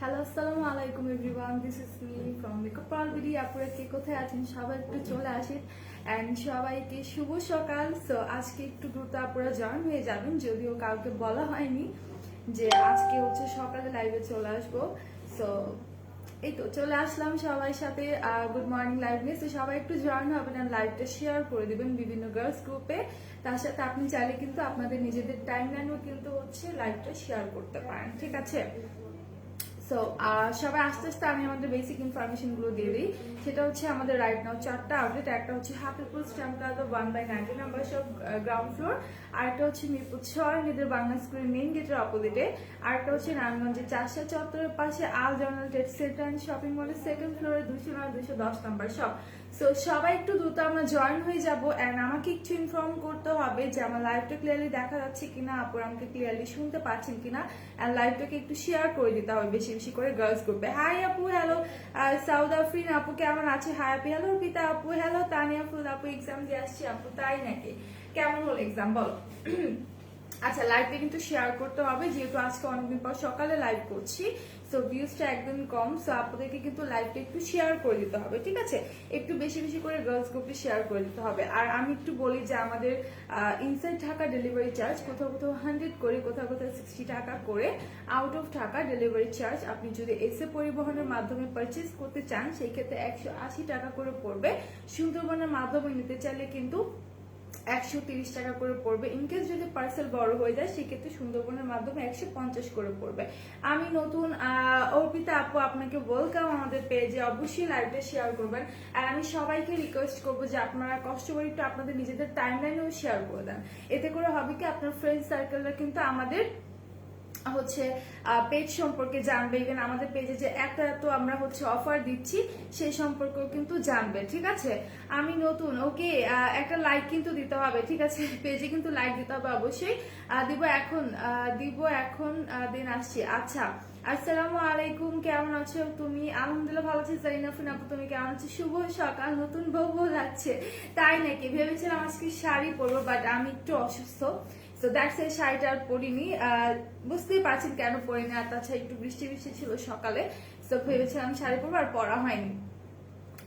Hello, আসসালামু আলাইকুম everyone, this is me from makeup পারভিডি। আপনারা কে কোথায় আছেন সবাই একটু চলে আসেন অ্যান্ড সবাইকে শুভ সকাল। সো আজকে একটু দ্রুত আপনারা জয়েন হয়ে যাবেন, যদিও কাউকে বলা হয়নি যে আজকে হচ্ছে সকালে লাইভে চলে আসবো। সো এই তো চলে আসলাম সবাই সাথে গুড মর্নিং লাইভ নিয়ে। তো সবাই একটু জয়েন হবেন আর লাইভটা শেয়ার করে দিবেন বিভিন্ন গার্লস গ্রুপে। তার সাথে আপনি চাইলে কিন্তু আপনাদের নিজেদের টাইম লাইনও কিন্তু হচ্ছে লাইভটা শেয়ার করতে পারেন, ঠিক আছে? সো সবাই আস্তে আস্তে আমি আমাদের বেসিক ইনফরমেশন গুলো দিয়ে দিই। সেটা হচ্ছে আমাদের রাইট নাও 4টা আউটলেট। একটা হচ্ছে Hafizpur stamp plaza 1/90 number shop ground floor, আরেকটা হচ্ছে মিরপুর 6 নিদের বাংলা স্কুলের মেইন গেটের অপোজিটে, আরেকটা হচ্ছে নারায়ণগঞ্জের চাষা চত্বরের পাশে Al journal trade centre and shopping মলের সেকেন্ড ফ্লোরে 209-210 নাম্বার শপ। সো সবাই একটু দ্রুত আমরা জয়েন হয়ে যাব অ্যান্ড আমাকে একটু ইনফর্ম করতে হবে যে আমার লাইভটা ক্লিয়ারলি দেখা যাচ্ছে কিনা, আপুর আমাকে ক্লিয়ারলি শুনতে পাচ্ছেন কিনা, অ্যান্ড লাইভটাকে একটু শেয়ার করে দিতে হবে বেশি বেশি করে গার্লস গ্রুপে। হাই আপু, হ্যালো সাউথ আফ্রিন আপু, কেমন আছে? হাই আপু, হ্যালো পিতা আপু, হ্যালো তানিয়া ফুল আপু, এক্সাম দিয়ে আসছি আপু, তাই নাকি? কেমন হলো এক্সাম বলো? আচ্ছা, লাইভটা কিন্তু শেয়ার করতে হবে যেহেতু আজকে অনেকদিন পর সকালে লাইভ করছি। সো ভিউজটা একদম কম, সো আপনাদেরকে কিন্তু লাইভটা একটু শেয়ার করে দিতে হবে, ঠিক আছে? একটু বেশি বেশি করে গার্লস গ্রুপে শেয়ার করে দিতে হবে। আর আমি একটু বলি যে আমাদের ইনসাইড ঢাকা ডেলিভারি চার্জ কোথাও কোথাও 100 করে, কোথাও কোথাও 60 টাকা করে। Out of Dhaka delivery charge আপনি যদি এসে পরিবহনের মাধ্যমে পারচেস করতে চান সেই ক্ষেত্রে 180 টাকা করে পড়বে। সুন্দরবনের মাধ্যমে নিতে চাইলে কিন্তু 130 টাকা করে পড়বে। ইনকেস যদি পার্সেল বড় হয়ে যায় সেক্ষেত্রে সুন্দরবনের মাধ্যমে 150 করে পড়বে। আমি নতুন অর্পিতা আপু, আপনাকে ওয়েলকাম আমাদের পেজে। অবশ্যই লাইভটা শেয়ার করবেন আর আমি সবাইকে রিকোয়েস্ট করবো যে আপনারা কষ্ট করে একটু আপনাদের নিজেদের টাইম লাইনেও শেয়ার করে দেন। এতে করে হবে কি আপনার ফ্রেন্ড সার্কেলরা কিন্তু আমাদের হচ্ছে পেজ সম্পর্কে জানবে, ইভেন আমাদের পেজে যে এত এত আমরা হচ্ছে অফার দিচ্ছি সেই সম্পর্কেও কিন্তু জানবে, ঠিক আছে? আমি নতুন, ওকে, একটা লাইক কিন্তু দিতে হবে, ঠিক আছে? পেজে কিন্তু লাইক দিতে হবে অবশ্যই। দিব এখন দিন আসছি। আচ্ছা, আসসালামু আলাইকুম, কেমন আছো তুমি? আলহামদুলিল্লাহ ভালো আছি। জারিনা ফিন আপু, তুমি কেমন আছো? শুভ সকাল, নতুন বউ লাগছে, তাই নাকি? ভেবেছিলাম আজকে শাড়ি পরবো বাট আমি একটু অসুস্থ, সো দ্যাটস এই শাড়িটা আর পরিনি। বুঝতেই পারছেন কেন পরিনি, আর তাছাড়া একটু বৃষ্টি বৃষ্টি ছিল সকালে, সো ভেবেছিলাম শাড়ি পরবো আর পরা হয়নি।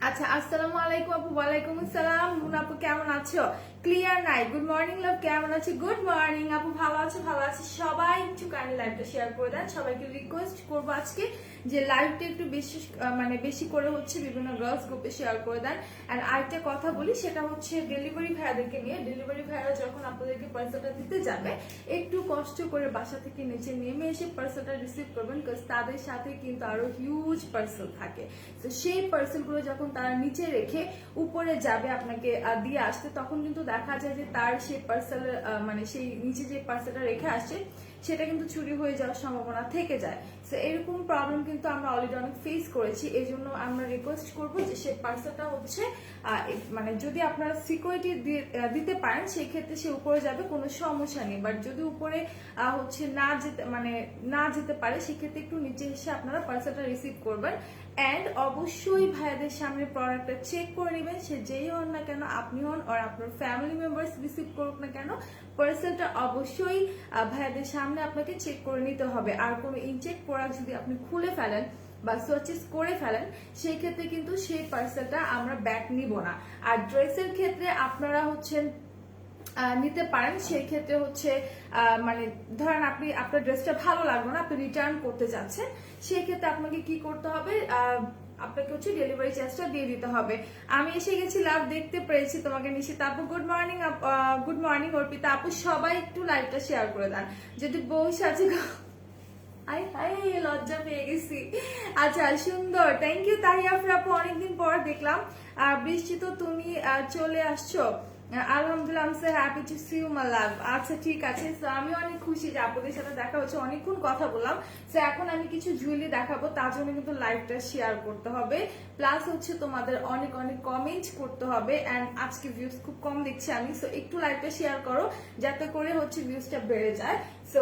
আচ্ছা, আসসালামু আলাইকুম আপু। ওয়ালাইকুম আসসালাম। মুন আপু কেমন আছো? ক্লিয়ার নাই। গুড মর্নিং লাভ, কেমন আছো? গুড মর্নিং আপু, ভালো আছো? ভালো আছি। সবাই একটু কাইন্ডলি লাইভটা শেয়ার করে দেন। সবাইকে রিকোয়েস্ট করবো আজকে যে লাইভটা একটু বেশি বেশি করে হচ্ছে বিভিন্ন গার্লস গ্রুপে শেয়ার করে দেন। অ্যান্ড আরেকটা কথা বলি, সেটা হচ্ছে ডেলিভারি ভাইয়াদেরকে নিয়ে। ডেলিভারি ভাইয়ারা যখন আপনাদেরকে পার্সেলটা দিতে যাবে একটু কষ্ট করে বাসা থেকে নিচে নেমে এসে পার্সেলটা রিসিভ করবেন, বিকজ তাদের সাথে কিন্তু আরো হিউজ পার্সেল থাকে। তো সেই পার্সেলগুলো যখন তারা নিচে রেখে উপরে যাবে আপনাকে দিয়ে আসতে, তখন কিন্তু দেখা যায় যে তার সেই পার্সেল সেই নিচে যে পার্সেলটা রেখে আসে সেটা কিন্তু চুরি হয়ে যাওয়ার সম্ভাবনা থেকে যায়। তো এরকম প্রবলেম কিন্তু আমরা অলরেডি অনেক ফেস করেছি। এই জন্য আমরা রিকোয়েস্ট করবো যে সেই পার্সেলটা হচ্ছে যদি আপনারা সিকিউরিটি দিতে পারেন সেই ক্ষেত্রে সে উপরে যাবে, কোনো সমস্যা নেই। বাট যদি উপরে হচ্ছে না যেতে পারে সেক্ষেত্রে একটু নিচে এসে আপনারা পার্সেলটা রিসিভ করবেন। অ্যান্ড অবশ্যই ভাইয়াদের সামনে প্রোডাক্টটা চেক করে নেবেন, সে যেই হন না কেন, আপনি হন আর আপনার ফ্যামিলি মেম্বার্স রিসিভ করুক না কেন, পার্সেলটা অবশ্যই ভাইয়াদের সামনে আপনাকে চেক করে নিতে হবে। আর কোনো ইনচেক প্রোডাক্ট যদি আপনি খুলে ফেলেন বা সোয়াচেস করে ফেলেন সেই ক্ষেত্রে কিন্তু সেই পার্সেলটা আমরা ব্যাক নিব না। আর ড্রেসের ক্ষেত্রে আপনারা হচ্ছেন নিতে পারেন, সেই ক্ষেত্রে হচ্ছে ধরেন আপনি আপনার ড্রেসটা ভালো লাগলো না, আপনি রিটার্ন করতে যাচ্ছেন, সেই ক্ষেত্রে আপনাকে কি করতে হবে, আপনাকে হচ্ছে ডেলিভারি চার্জটা দিয়ে দিতে হবে। আমি এসে গেছি, লাভ দেখতে পেরেছি তোমাকে। নিশিতা আপু good morning. Good morning Arpita আপু, সবাই একটু লাইভটা শেয়ার করে দেন। যদি বউ সাজে, আই হাই লজ্জা পেয়ে গেছি। আচ্ছা সুন্দর, থ্যাংক ইউ তাহিয়া আপু, অনেকদিন পর দেখলাম। বৃষ্টি তো তুমি চলে আসছো? আলহামদুলিল্লাহ, I am so happy to see you my love. আচ্ছা ঠিক আছে, তো আমি অনেক খুশি যে আপনাদের সাথে দেখা হচ্ছে, অনেকক্ষণ কথা বললাম। তো এখন আমি কিছু জুয়েলারি দেখাবো, তার জন্য কিন্তু লাইভটা শেয়ার করতে হবে, প্লাস হচ্ছে তোমাদের অনেক অনেক কমেন্ট করতে হবে। অ্যান্ড আজকে ভিউজ খুব কম দেখছি আমি, সো একটু লাইভটা শেয়ার করো যাতে করে হচ্ছে ভিউজটা বেড়ে যায়। সো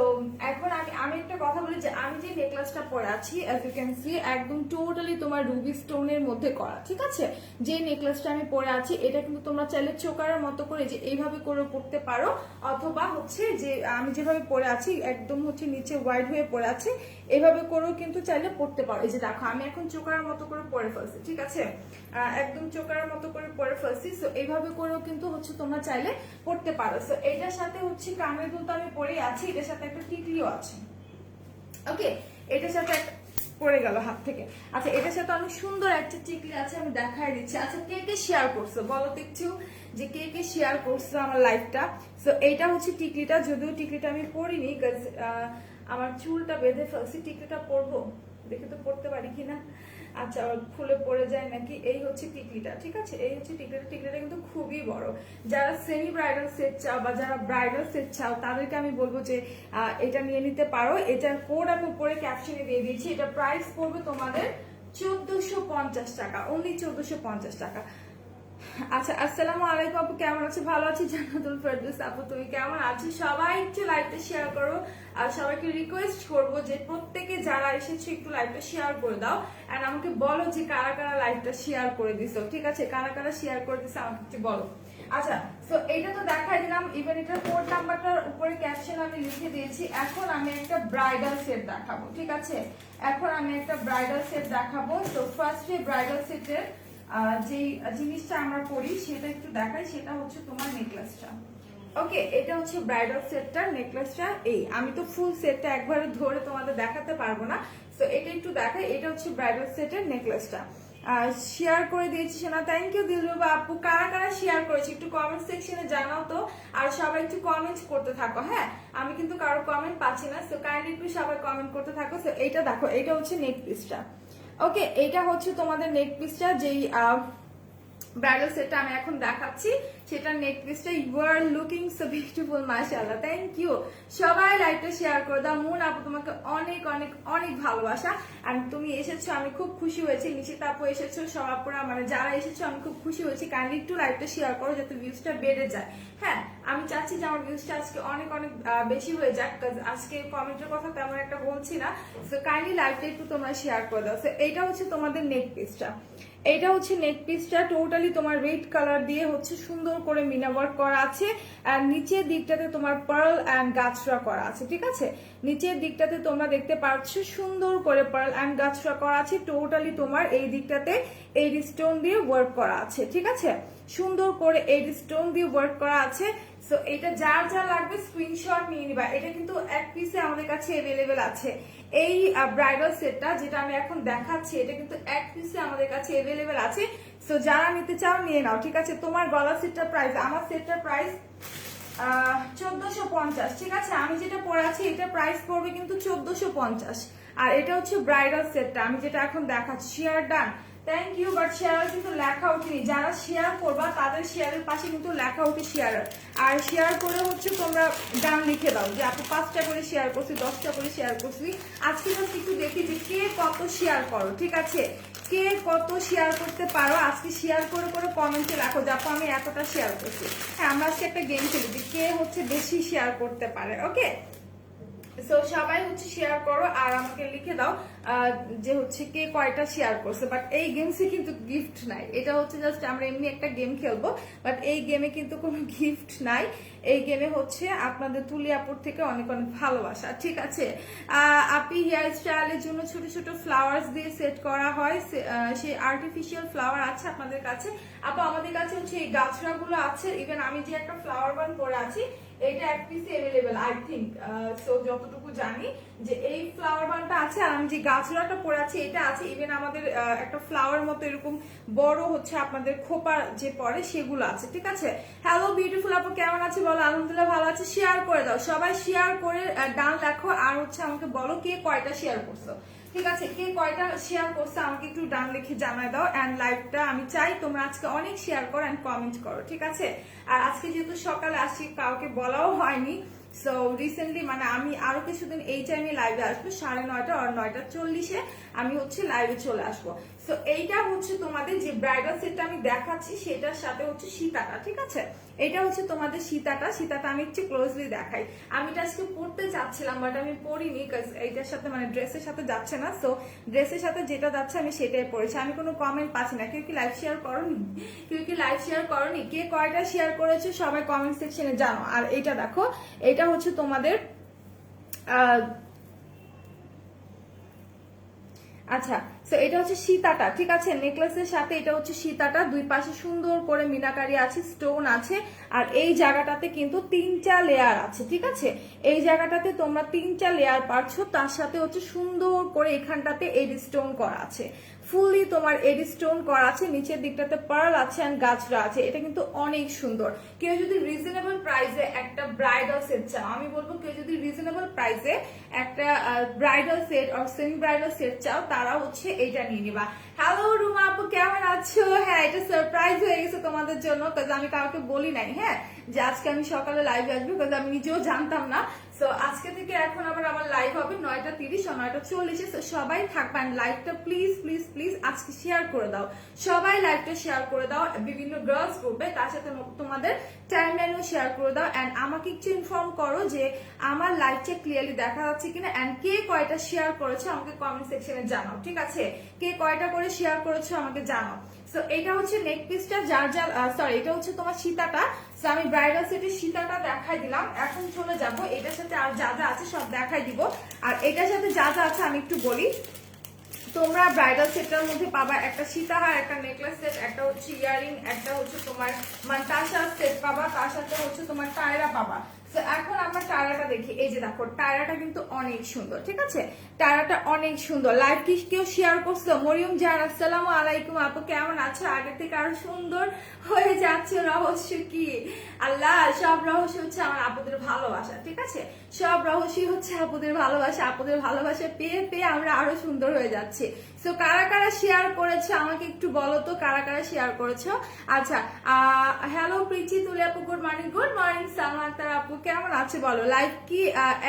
এখন আমি একটা কথা বলি যে আমি যে নেকলেসটা পরে আছি, অ্যাজ ইউ ক্যান সি, একদম টোটালি তোমার রুবি স্টোনের মধ্যে করা, ঠিক আছে? যে নেকলেসটা আমি পরে আছি এটা কিন্তু তোমরা চাইলে চোকারের মতো মতো করে যে এইভাবে করে পরতে পারো, অথবা হচ্ছে যে আমি যেভাবে পরে আছি একদম হচ্ছে নিচে ওয়াইড হয়ে পরে আছে, এইভাবে করেও কিন্তু চাইলে পরতে পারো। এই যে দেখো আমি এখন চোকার মতো করে পরে ফেলছি, ঠিক আছে, একদম চোকার মতো করে পরে ফেলছি। সো এইভাবে করেও কিন্তু হচ্ছে তোমরা চাইলে পরতে পারো। সো এইটার সাথে হচ্ছে কানের দুল তো আমি পরেই আছি, এটার সাথে একটা টিকলিও আছে। ওকে, এটার সাথে পড়ে গেল হাত থেকে। আচ্ছা, এটার সাথে অনেক সুন্দর একটা টিকলি আছে, আমি দেখাই দিচ্ছি। আচ্ছা, কে কে শেয়ার করছো বলো তো একটু, যে কে কে শেয়ার করছো আমার লাইফটা। সো এইটা হচ্ছে টিকলিটা, যদিও টিকলিটা আমি পরিনি, আমার চুলটা বেঁধে ফেলছি। টিকলিটা পরবো, দেখে তো পড়তে পারি কিনা। আচ্ছা, খুলে পড়ে যায় নাকি। এই হচ্ছে টিকলিটা, ঠিক আছে, এই হচ্ছে টিকলিটা। টিকলিটা কিন্তু খুবই বড়। যারা সেমি ব্রাইডাল সেট চাও বা যারা ব্রাইডাল সেট চাও তাদেরকে আমি বলবো যে এটা নিয়ে নিতে পারো। এটার কোড আমি উপরে ক্যাপশনে দিয়ে দিয়েছি। এটা প্রাইস পড়বে তোমাদের 1450 টাকা, অনলি 1450 টাকা। আচ্ছা, আসসালামু আলাইকুম আপু, কেমন আছো? ভালো আছি জান্নাতুল ফেরদৌস আপু, তুমি কেমন আছো? সবাই একটু লাইভটা শেয়ার করো, আর সবাইকে রিকোয়েস্ট করবো যে প্রত্যেকে যারা এসেছো একটু লাইভটা শেয়ার করে দাও, এন্ড আমাকে বলো যে কারা কারা লাইভটা শেয়ার করে দিছো, ঠিক আছে, কারা কারা শেয়ার করে দিছো আমাকে একটু বলো। আচ্ছা, তো এইটা তো দেখাই দিলাম, ইভেন এটার কোড নাম্বারটার উপরে ক্যাপশন আমি লিখে দিয়েছি। এখন আমি একটা ব্রাইডাল সেট দেখাবো, ঠিক আছে, এখন আমি একটা ব্রাইডাল সেট দেখাবো। তো ফার্স্টে ব্রাইডাল সেটের যে জিনিসটা আমরা করি সেটা একটু দেখাই, সেটা হচ্ছে তোমার নেকলেসটা। ওকে, এটা হচ্ছে ব্রাইডাল সেটটার নেকলেসটা। এই আমি তো ফুল সেটটা একবারে ধরে তোমাদের দেখাতে পারবো না, তো এটা একটু দেখাই। এটা হচ্ছে ব্রাইডাল সেটের নেকলেসটা। শেয়ার করে দিয়েছি সোনা, থ্যাংক ইউ দিলরুবা আপু। কারা কারা শেয়ার করেছি একটু কমেন্ট সেকশনে জানাও তো, আর সবাই একটু কমেন্ট করতে থাকো। হ্যাঁ, আমি কিন্তু কারো কমেন্ট পাচ্ছি না, সো কাইন্ডলি একটু সবাই কমেন্ট করতে থাকো। সো এইটা দেখো, এটা হচ্ছে নেক পিসটা। ওকে, এটা হচ্ছে তোমাদের নেক পিসটা, যেই ব্রাইডাল সেটটা আমি এখন দেখাচ্ছি সেটা নেক পিসটা। You are looking so beautiful, মাশাআল্লাহ, থ্যাংক ইউ। সবাই লাইভটা শেয়ার করে দাও। মুন আপু, তোমাকে অনেক অনেক অনেক ভালোবাসা, এন্ড তুমি এসেছো, আমি খুব খুশি হয়েছি। নিশিতা আপু এসেছো, সব আপুরা মানে যারা এসেছো আমি খুব খুশি হয়েছি। কাইন্ডলি একটু লাইভটা শেয়ার করো যাতে ভিউজটা বেড়ে যায়। হ্যাঁ, আমি চাচ্ছি যে আমার ভিউজটা আজকে অনেক অনেক বেশি হয়ে যাক, আজকে কমেন্টের কথা তেমন একটা বলছি না। সো কাইন্ডলি লাইভটা একটু তোমরা শেয়ার করে দাও। সো এইটা হচ্ছে তোমাদের নেক পিসটা। এটা হচ্ছে নেক পিসটা, টোটালি তোমার রেড কালার দিয়ে হচ্ছে সুন্দর করে মিনা ওয়ার্ক করা আছে, আর নিচের দিকটাতে তোমার পার্ল এন্ড গাছরা করা আছে, ঠিক আছে। নিচের দিকটাতে তোমরা দেখতে পাচ্ছ সুন্দর করে পার্ল এন্ড গাছরা করা আছে। টোটালি তোমার এই দিকটাতে এই স্টোন দিয়ে ওয়ার্ক করা আছে, ঠিক আছে, সুন্দর করে এই স্টোন দিয়ে ওয়ার্ক করা আছে। সো এটা যার যা লাগবে স্ক্রিনশট নিয়ে নিবা। এটা কিন্তু এক পিসে আমাদের কাছে অ্যাভেলেবেল আছে। এই ব্রাইডাল সেটটা যেটা আমি এখন দেখাচ্ছি এটা কিন্তু এক পিসে আমাদের কাছে অ্যাভেলেবেল আছে। সো যারা নিতে চাও নিয়ে নাও, ঠিক আছে। তোমার গলা সেটটার প্রাইস, আমার সেটটার প্রাইস 1450, ঠিক আছে। আমি যেটা পরে আছি এটা প্রাইস পড়বে কিন্তু 1450, আর এটা হচ্ছে ব্রাইডাল সেটটা আমি যেটা এখন দেখাচ্ছি। Share done, thank you, but share কিন্তু লেখা ওঠেনি। যারা শেয়ার করবা তাদের শেয়ারের পাশে কিন্তু লেখা ওঠে শেয়ার, আর শেয়ার করে হচ্ছে তোমরা ডান লিখে দাও যে আপু 5টা করে শেয়ার করছি, 10টা করে শেয়ার করছি। আজকে জাস্ট একটু দেখি যে কে কত শেয়ার করো, ঠিক আছে, কে কত শেয়ার করতে পারো। আজকে শেয়ার করে করে কমেন্টে রাখো যে আপু আমি এতটা শেয়ার করছি। হ্যাঁ, আমরা আজকে একটা গেম খেলি যে কে হচ্ছে বেশি শেয়ার করতে পারে। ওকে, সো সবাই হচ্ছে শেয়ার করো আর আমাকে লিখে দাও যে হচ্ছে কে কয়টা শেয়ার করছে। বাট এই গেমসে কিন্তু গিফট নাই, এটা হচ্ছে জাস্ট আমরা এমনি একটা গেম খেলবো, বাট এই গেমে কিন্তু কোনো গিফট নাই। এই গেমে হচ্ছে আপনাদের তুলি আপুর থেকে অনেক অনেক ভালোবাসা, ঠিক আছে। আপনি হেয়ার স্টাইলের জন্য ছোট ছোট ফ্লাওয়ার্স দিয়ে সেট করা হয়, সেই আর্টিফিশিয়াল ফ্লাওয়ার আছে আপনাদের কাছে আপু? আমাদের কাছে হচ্ছে এই গাছড়াগুলো আছে। ইভেন আমি যে একটা ফ্লাওয়ার বান পরে আছি এটা এক পিসে অ্যাভেলেবেল, আই থিঙ্ক। সো যতটুকু জানি যে এই ফ্লাওয়ার বানটা আছে, আর আমি যে গাছড়াটা পরে আছি এটা আছে। ইভেন আমাদের একটা ফ্লাওয়ার মতো এরকম বড় হচ্ছে আপনাদের খোপা যে পরে সেগুলো আছে, ঠিক আছে। হ্যালো বিউটিফুল আপু, কেমন আছে বলো? আলহামদুলিল্লাহ ভালো আছে। শেয়ার করে দাও, সবাই শেয়ার করে ডান লেখো, আর হচ্ছে আমাকে বলো কে কয়টা শেয়ার করছো, ঠিক আছে। কে কয়টা শেয়ার করছে আমাকে একটু ডান লিখে জানায় দাও। এন্ড লাইভটা আমি চাই তোমরা আজকে অনেক শেয়ার করো এন্ড কমেন্ট করো, ঠিক আছে। আর আজকে যেহেতু সকালে আসছি কাউকে বলাও হয়নি, সো রিসেন্টলি মানে আমি আরো কিছুদিন এই টাইমে লাইভে আসবো 9:30 আর 9:40 আমি হচ্ছে লাইভে চলে আসবো। সো এইটা হচ্ছে তোমাদের যে ব্রাইডাল সেটটা আমি দেখাচ্ছি সেটার সাথে হচ্ছে সীতাটা, ঠিক আছে? এটা হচ্ছে তোমাদের সীতাটা আমি একটু ক্লোজলি দেখাই। আমি এটা আজকে পড়তে চাচ্ছিলাম বাট আমি পড়িনি, এইটার সাথে মানে ড্রেসের সাথে যাচ্ছে না। সো ড্রেসের সাথে যেটা যাচ্ছে আমি সেটাই পড়েছি। আমি কোনো কমেন্ট পাচ্ছি না। কেউ কি লাইভ শেয়ার করনি? কে কয়টা শেয়ার করেছে সবাই কমেন্ট সেকশনে জানো। আর এটা দেখো, এটা হচ্ছে তোমাদের আচ্ছা, তো এটা হচ্ছে সীতাটা, ঠিক আছে? নেকলেসের সাথে এটা হচ্ছে সীতাটা, দুই পাশে সুন্দর করে মিনাকারি আছে, স্টোন আছে। আর এই জায়গাটাতে কিন্তু 3টা লেয়ার আছে, ঠিক আছে? এই জায়গাটাতে তোমরা 3টা লেয়ার পাচ্ছ, তার সাথে হচ্ছে সুন্দর করে এখানটাতে এডি স্টোন করা আছে, ফুললি তোমার এডি স্টোন করা আছে, নিচের দিকটাতে পার্ল আছে এন্ড গাছরা আছে। এটা কিন্তু অনেক সুন্দর। কেউ যদি রিজনেবল প্রাইসে একটা ব্রাইডাল সেট চাও, আমি বলবো কেউ যদি রিজনেবল প্রাইসে একটা ব্রাইডাল সেট আর সেমি ব্রাইডাল সেট চাও, তারা হচ্ছে এইটা নিয়ে নিবা। হ্যালো রুমা আপু, কেমন আছো? হ্যাঁ, এটা সারপ্রাইজ হয়ে গেছে তোমাদের জন্য, কারণ আমি কাউকে বলি নাই, হ্যাঁ, যে আজকে আমি সকালে লাইভে আসবো, কারণ আমি নিজেও জানতাম না। সো আজকে থেকে এখন আবার আমার লাইভ হবে 9:30 আর 9:40। তো সবাই থাকবেন, লাইভটা প্লিজ প্লিজ প্লিজ আজকে শেয়ার করে দাও, সবাই লাইভটা শেয়ার করে দাও বিভিন্ন গার্লস গ্রুপে, তার সাথে তোমাদের টাইমলাইনও শেয়ার করে দাও। এন্ড আমাকে একটু ইনফর্ম করো যে আমার লাইভটা ক্লিয়ারলি দেখা যাচ্ছে কিনা, এন্ড কে কয়টা শেয়ার করেছো আমাকে কমেন্ট সেকশনে জানাও, ঠিক আছে? কে কয়টা করে শেয়ার করেছো আমাকে জানাও। সো এটা হচ্ছে নেক পিসটা, সরি এটা হচ্ছে তোমার সীতাটা। সো আমি ব্রাইডাল সেটের সীতাটা দেখাই দিলাম। এখন চলে যাব এটার সাথে আর যা যা আছে সব দেখাই দিব। আর এটার সাথে যা যা আছে আমি একটু বলি। তোমরা ব্রাইডাল সেটটার মধ্যে পাবা একটা সীতাহার, একটা নেকলেস সেট, একটা হচ্ছে ইয়ারিং, একটা হচ্ছে তোমার মান্তাসা সেট পাবা, তার সাথে হচ্ছে তোমার টায়রা পাবা। তো এখন আমরা টায়রাটা দেখি। এই যে দেখো, টায়রাটা কিন্তু অনেক সুন্দর, ঠিক আছে? টায়রাটা অনেক সুন্দর। লাইভ কি কেউ শেয়ার করছো? মরিয়ম জাহান, আসসালামু আলাইকুম আপু, কেমন আছো? আগে থেকে আরো সুন্দর হয়ে যাচ্ছে। রহস্য কি? আল্লাহ, সব রহস্য হচ্ছে আমার আপুদের ভালোবাসা, ঠিক আছে? সব রহস্যই হচ্ছে আপুদের ভালোবাসা। আপুদের ভালোবাসা পেয়ে পেয়ে আমরা আরো সুন্দর হয়ে যাচ্ছি। সো কারা কারা শেয়ার করেছো আমাকে একটু বলো তো, কারা কারা শেয়ার করেছো? আচ্ছা, হ্যালো প্রীতি তুলি আপু, গুড মর্নিং সালমা আক্তার আপু, কেমন আছে বলো? লাইভ কি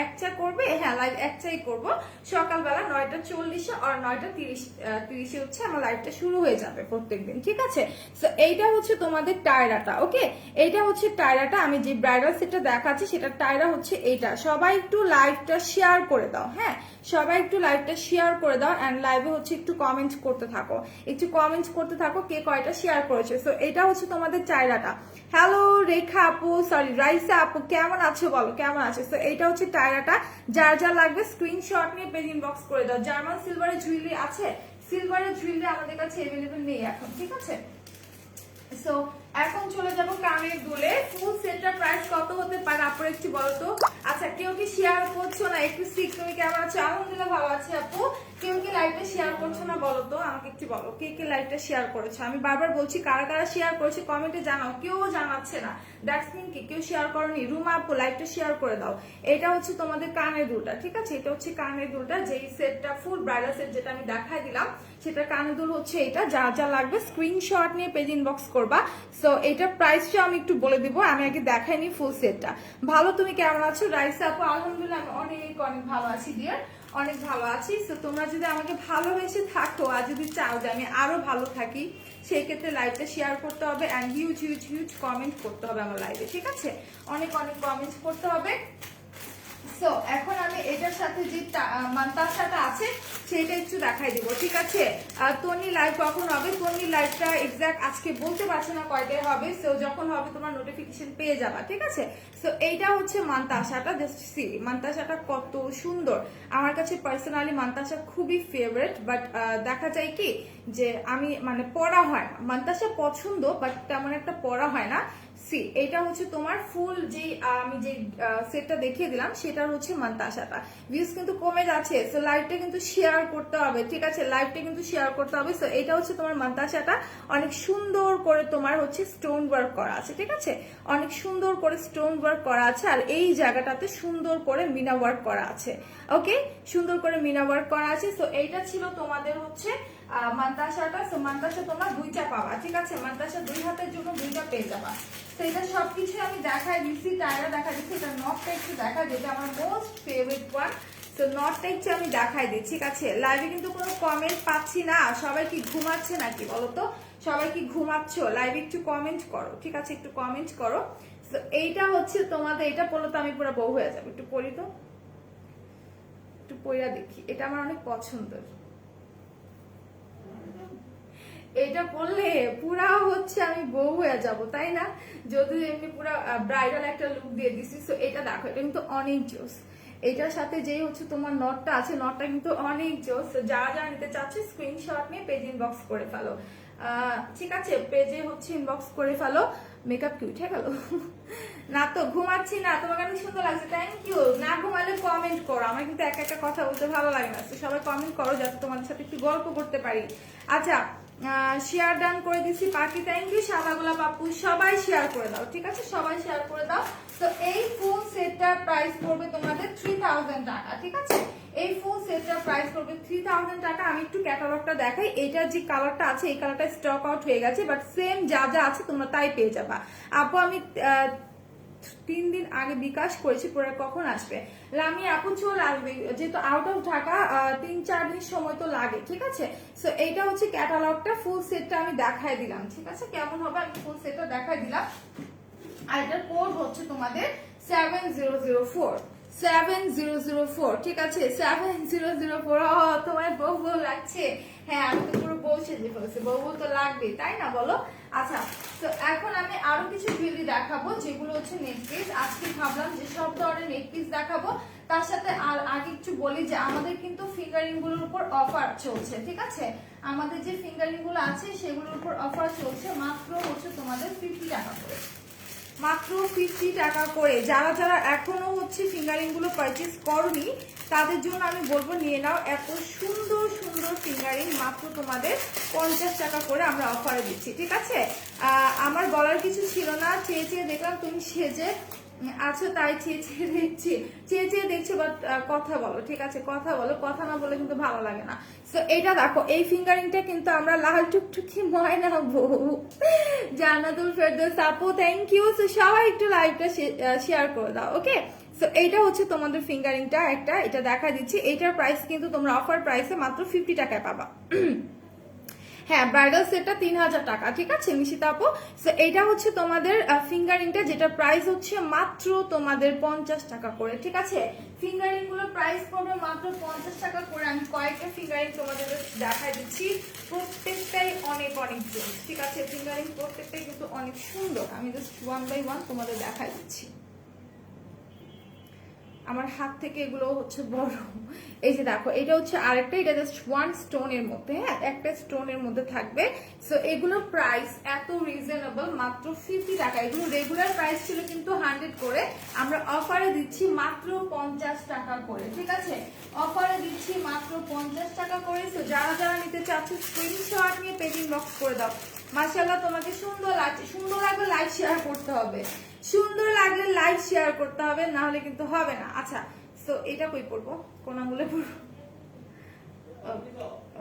একটা করবে? হ্যাঁ, লাইভ একটাই করব, সকালবেলা 9:40 আর 9:30 হচ্ছে আমার লাইভটা শুরু হয়ে যাবে প্রত্যেকদিন, ঠিক আছে? সো এইটা হচ্ছে তোমাদের টায়রাটা, ওকে? এইটা হচ্ছে টায়রাটা। আমি যে ব্রাইডাল সেটটা দেখাচ্ছি সেটা টায়রা হচ্ছে এইটা। সবাই একটু লাইভটা শেয়ার করে দাও, হ্যাঁ, সবাই একটু লাইভটা শেয়ার করে দাও। এন্ড লাইভে হচ্ছে একটু কমেন্ট করতে থাকো, কে কয়টা শেয়ার করেছে। সো এটা হচ্ছে তোমাদের টায়রাটা। হ্যালো রেখা আপু, সরি রাইসা আপু, কেমন আছো বলো, কেমন আছো? তো এইটা হচ্ছে টায়রাটা। যার যা লাগবে স্ক্রিনশট নিয়ে পেজ ইনবক্স করে দাও। জার্মান সিলভারের জুয়েলারি আছে? সিলভারের জুয়েলারি আমাদের কাছে অ্যাভেলেবল নেই এখন, ঠিক আছে? সো এখন চলে যাব কানের দুলে। ফুল সেটটার প্রাইস কত হতে পারে আপু একটু বলো তো? আচ্ছা, কেউ কি শেয়ার করছো না? একটু সিক, তুমি কেমন আছো? আলহামদুলিল্লাহ ভালো আছি আপু। কেউ কি লাইভটা শেয়ার করছো না বলো তো, আমাকে একটু বলো কে কে লাইভটা শেয়ার করেছো। আমি বারবার বলছি কারা কারা শেয়ার করেছে কমেন্টে জানাও, কেউ জানাচ্ছে না। দ্যাটস মিন কি কেউ শেয়ার করনি। রুমা আপু লাইভটা শেয়ার করে দাও। এটা হচ্ছে তোমাদের কানের দুলটা, ঠিক আছে? এটা হচ্ছে কানের দুলটা, যেই সেটটা ফুল ব্রাইডাল সেট যেটা আমি দেখাই দিলাম সেটা কানের দুল হচ্ছে এটা। যা যা লাগবে স্ক্রিনশট নিয়ে পেজ ইনবক্স করবা। সো এটার প্রাইসটা আমি একটু বলে দিব, আমি আগে দেখাইনি ফুল সেটটা। ভালো, তুমি কেমন আছো? রাইসা আপু, আলহামদুলিল্লাহ আমি অনেক অনেক ভালো আছি ডিয়ার, অনেক ভালো আছি। তো তোমরা যদি আমাকে ভালোবেসে থাকো আর যদি চাও যে আমি আরো ভালো থাকি, সেই ক্ষেত্রে লাইভটা শেয়ার করতে হবে and huge huge huge comment করতে হবে আমার লাইভে, ঠিক আছে? অনেক অনেক কমেন্ট করতে হবে। সো এখন আমি এটার সাথে যে মান্তাসাটা আছে সেটা একটু দেখাই দিব, ঠিক আছে? তনি লাইভ কখন হবে? তনি লাইভটা এক্সাক্ট আজকে বলতে পারছি না কয়টায় হবে। সো যখন হবে তোমার নোটিফিকেশন পেয়ে যাবা, ঠিক আছে? সো এইটা হচ্ছে মান্তাসাটা। জাস্ট সি মান্তাসাটা কত সুন্দর। আমার কাছে পার্সোনালি মান্তাসা খুবই ফেভারিট, বাট দেখা যায় কি যে আমি মানে পড়া হয় না। মান্তাসা পছন্দ বাট তেমন একটা পড়া হয় না। সি এটা হচ্ছে তোমার ফুল যে আমি যে সেটটা দেখিয়ে দিলাম সেটার হচ্ছে মান্তাসাটা। ভিউজ কিন্তু কমে যাচ্ছে, সো লাইভটা কিন্তু শেয়ার করতে হবে, ঠিক আছে? লাইভটা কিন্তু শেয়ার করতে হবে। সো এটা হচ্ছে তোমার মান্তাসাটা, অনেক সুন্দর করে তোমার হচ্ছে স্টোন ওয়ার্ক করা আছে, ঠিক আছে? অনেক সুন্দর করে স্টোন ওয়ার্ক করা আছে। আর এই জায়গাটাতে সুন্দর করে মিনা ওয়ার্ক করা আছে, ওকে? সুন্দর করে মিনা ওয়ার্ক করা আছে। সো এইটা ছিল তোমাদের হচ্ছে মান্তাসাটা। সো মান্তাসা তোমরা 2টা পাবা, ঠিক আছে? মান্তাসা 2 হাতের জন্য 2টা পেয়ে যাবা। তো এটা সবকিছু আমি দেখাই দিচ্ছি, টায়রা দেখা দিচ্ছি, এটা নটটা একটু দেখা, যেটা আমার মোস্ট ফেভারিট ওয়ান। তো নটটা একটু আমি দেখাই দিই, ঠিক আছে? লাইভে কিন্তু কোনো কমেন্ট পাচ্ছি না, সবাই কি ঘুমাচ্ছে নাকি বলো তো? সবাই কি ঘুমাচ্ছ? লাইভে একটু কমেন্ট করো, ঠিক আছে? একটু কমেন্ট করো। তো এইটা হচ্ছে তোমাদের, এটা পড়লে তো আমি পুরো বউ হয়ে যাবো। একটু পড়ি তো, একটু পড়া দেখি, এটা আমার অনেক পছন্দের। এটা পড়লে পুরা হচ্ছে আমি বউ হয়ে যাব, তাই না? যদি এমনি পুরা ব্রাইডাল একটা লুক দিয়ে দিছি। সো এটা দেখো, এটা কিন্তু অনেক জোস। এটার সাথে যেই হচ্ছে তোমার নটটা আছে, নটটা কিন্তু অনেক জোস। যা যা নিতে চাচ্ছ স্ক্রিনশট নিয়ে পেজ ইনবক্স করে ফেলো, ঠিক আছে? পেজে হচ্ছে ইনবক্স করে ফেলো। মেকআপ কি উঠে গেল? না তো, ঘুমাচ্ছি না। তোমাকে অনেক সুন্দর লাগছে, থ্যাংক ইউ। না ঘুমালে কমেন্ট করো, আমার কিন্তু একা একা কথা বলতে ভালো লাগে না। তো সবাই কমেন্ট করো যাতে তোমাদের সাথে একটু গল্প করতে পারি। আচ্ছা, শেয়ার ডান করে দিচ্ছি পাখি, থ্যাংক ইউ। শামাগুলা পাপু, সবাই শেয়ার করে দাও, ঠিক আছে? সবাই শেয়ার করে দাও। তো এই ফুল সেটটার প্রাইস পড়বে তোমাদের 3000 টাকা, ঠিক আছে? এই ফুল সেটটার প্রাইস পড়বে 3000 টাকা। আমি একটু ক্যাটালগটা দেখাই। এটার যে কালারটা আছে, এই কালারটা স্টক আউট হয়ে গেছে, বাট সেম যা যা আছে তোমরা তাই পেয়ে যাবা। আপু আমি 3 দিন আগে বিকাশ করেছি, পরে কখন আসবে? আমি আপু চলে আসবে, যেহেতু আউট অফ ঢাকা 3-4 দিন সময় তো লাগে, ঠিক আছে? সো এইটা হচ্ছে ক্যাটালগটা, ফুল সেটটা আমি দেখাই দিলাম, ঠিক আছে? কেমন হবে আমি ফুল সেটটা দেখাই দিলাম। আর এটার কোড হচ্ছে তোমাদের 7004, 7004, ঠিক আছে? 7004। তোমার বউ বউ লাগছে? হ্যাঁ, আমি তো পুরো বউ সেজে ফেলছি, বউ বউ তো লাগবে, তাই না বলো? আচ্ছা, তো এখন আমি আরো কিছু জুয়েলারি দেখাবো, যেগুলো হচ্ছে নেকপিস। আজকে ভাবলাম যে সব ধরনের নেকপিস দেখাবো। তার সাথে আর আগে একটু বলি যে আমাদের কিন্তু ফিঙ্গারিং গুলোর উপর অফার চলছে, ঠিক আছে? আমাদের যে ফিঙ্গারিং গুলো আছে সেগুলোর উপর অফার চলছে, মাত্র হচ্ছে তোমাদের 50 টাকা করে, মাত্র 50 টাকা করে। যারা যারা এখনো হচ্ছে ফিঙ্গারিং গুলো পারচেজ করনি, তাদের জন্য আমি বলবো নিয়ে নাও। এত সুন্দর সুন্দর ফিঙ্গারিং মাত্র তোমাদের 50 টাকা করে আমরা অফারে দিচ্ছি, ঠিক আছে? আমার বলার কিছু ছিল না, চেয়ে চেয়ে দেখলাম তুমি সেজে আছো, তাই চেয়ে চেয়ে দেখছি, চেয়ে চেয়ে দেখছি। বাট কথা বলো, ঠিক আছে? কথা বলো, কথা না বলে কিন্তু ভালো লাগে না। তো এটা দেখো, এই ফিঙ্গারিংটা কিন্তু আমরা লাল টুকটুকি ময়না বউ জান্নাতুল ফেরদৌস আপু, থ্যাংক ইউ। সো সবাই একটু লাইভটা শেয়ার করে দাও, ওকে? সো এইটা হচ্ছে তোমাদের ফিঙ্গারিংটা একটা, এটা দেখা দিচ্ছি। এটার প্রাইস কিন্তু তোমরা অফার প্রাইসে মাত্র 50 টাকায় পাবা। হ্যাঁ, ব্রাইডাল সেটটা 3000 টাকা, ঠিক আছে নিশিতা আপু? সো এইটা হচ্ছে তোমাদের ফিঙ্গারিংটা, যেটা প্রাইস হচ্ছে মাত্র তোমাদের 50 টাকা করে, ঠিক আছে? ফিঙ্গারিং গুলো প্রাইস পড়বে মাত্র 50 টাকা করে। আমি কয়েকটা ফিঙ্গারিং তোমাদের দেখাই দিচ্ছি, প্রত্যেকটাই অনেক অনেক জোস, ঠিক আছে? ফিঙ্গারিং প্রত্যেকটাই কিন্তু অনেক সুন্দর। আমি জাস্ট 1 বাই 1 তোমাদের দেখাই দিচ্ছি। আমার হাত থেকে এগুলো হচ্ছে বড়। এই যে দেখো, এটা হচ্ছে আরেকটা, এটা জাস্ট 1 স্টোনের মধ্যে, হ্যাঁ, একটা স্টোনের মধ্যে থাকবে। সো এগুলোর প্রাইস এত রিজনেবল, মাত্র 50 টাকা। এগুলো রেগুলার প্রাইস ছিল কিন্তু 100 করে, আমরা অফারে দিচ্ছি মাত্র 50 টাকা করে, ঠিক আছে? অফারে দিচ্ছি মাত্র 50 টাকা করে। সো যারা যারা নিতে চাচ্ছ স্ক্রিনশট নিয়ে পেজ ইনবক্স করে দাও। মাশাআল্লাহ, তোমাকে সুন্দর লাগছে। সুন্দর লাগলে লাইক শেয়ার করতে হবে, সুন্দর লাগলে লাইক শেয়ার করতে হবে, না হলে কিন্তু হবে না। আচ্ছা, সো এটা কই পড়বো, কোন আঙ্গুলে পড়বো?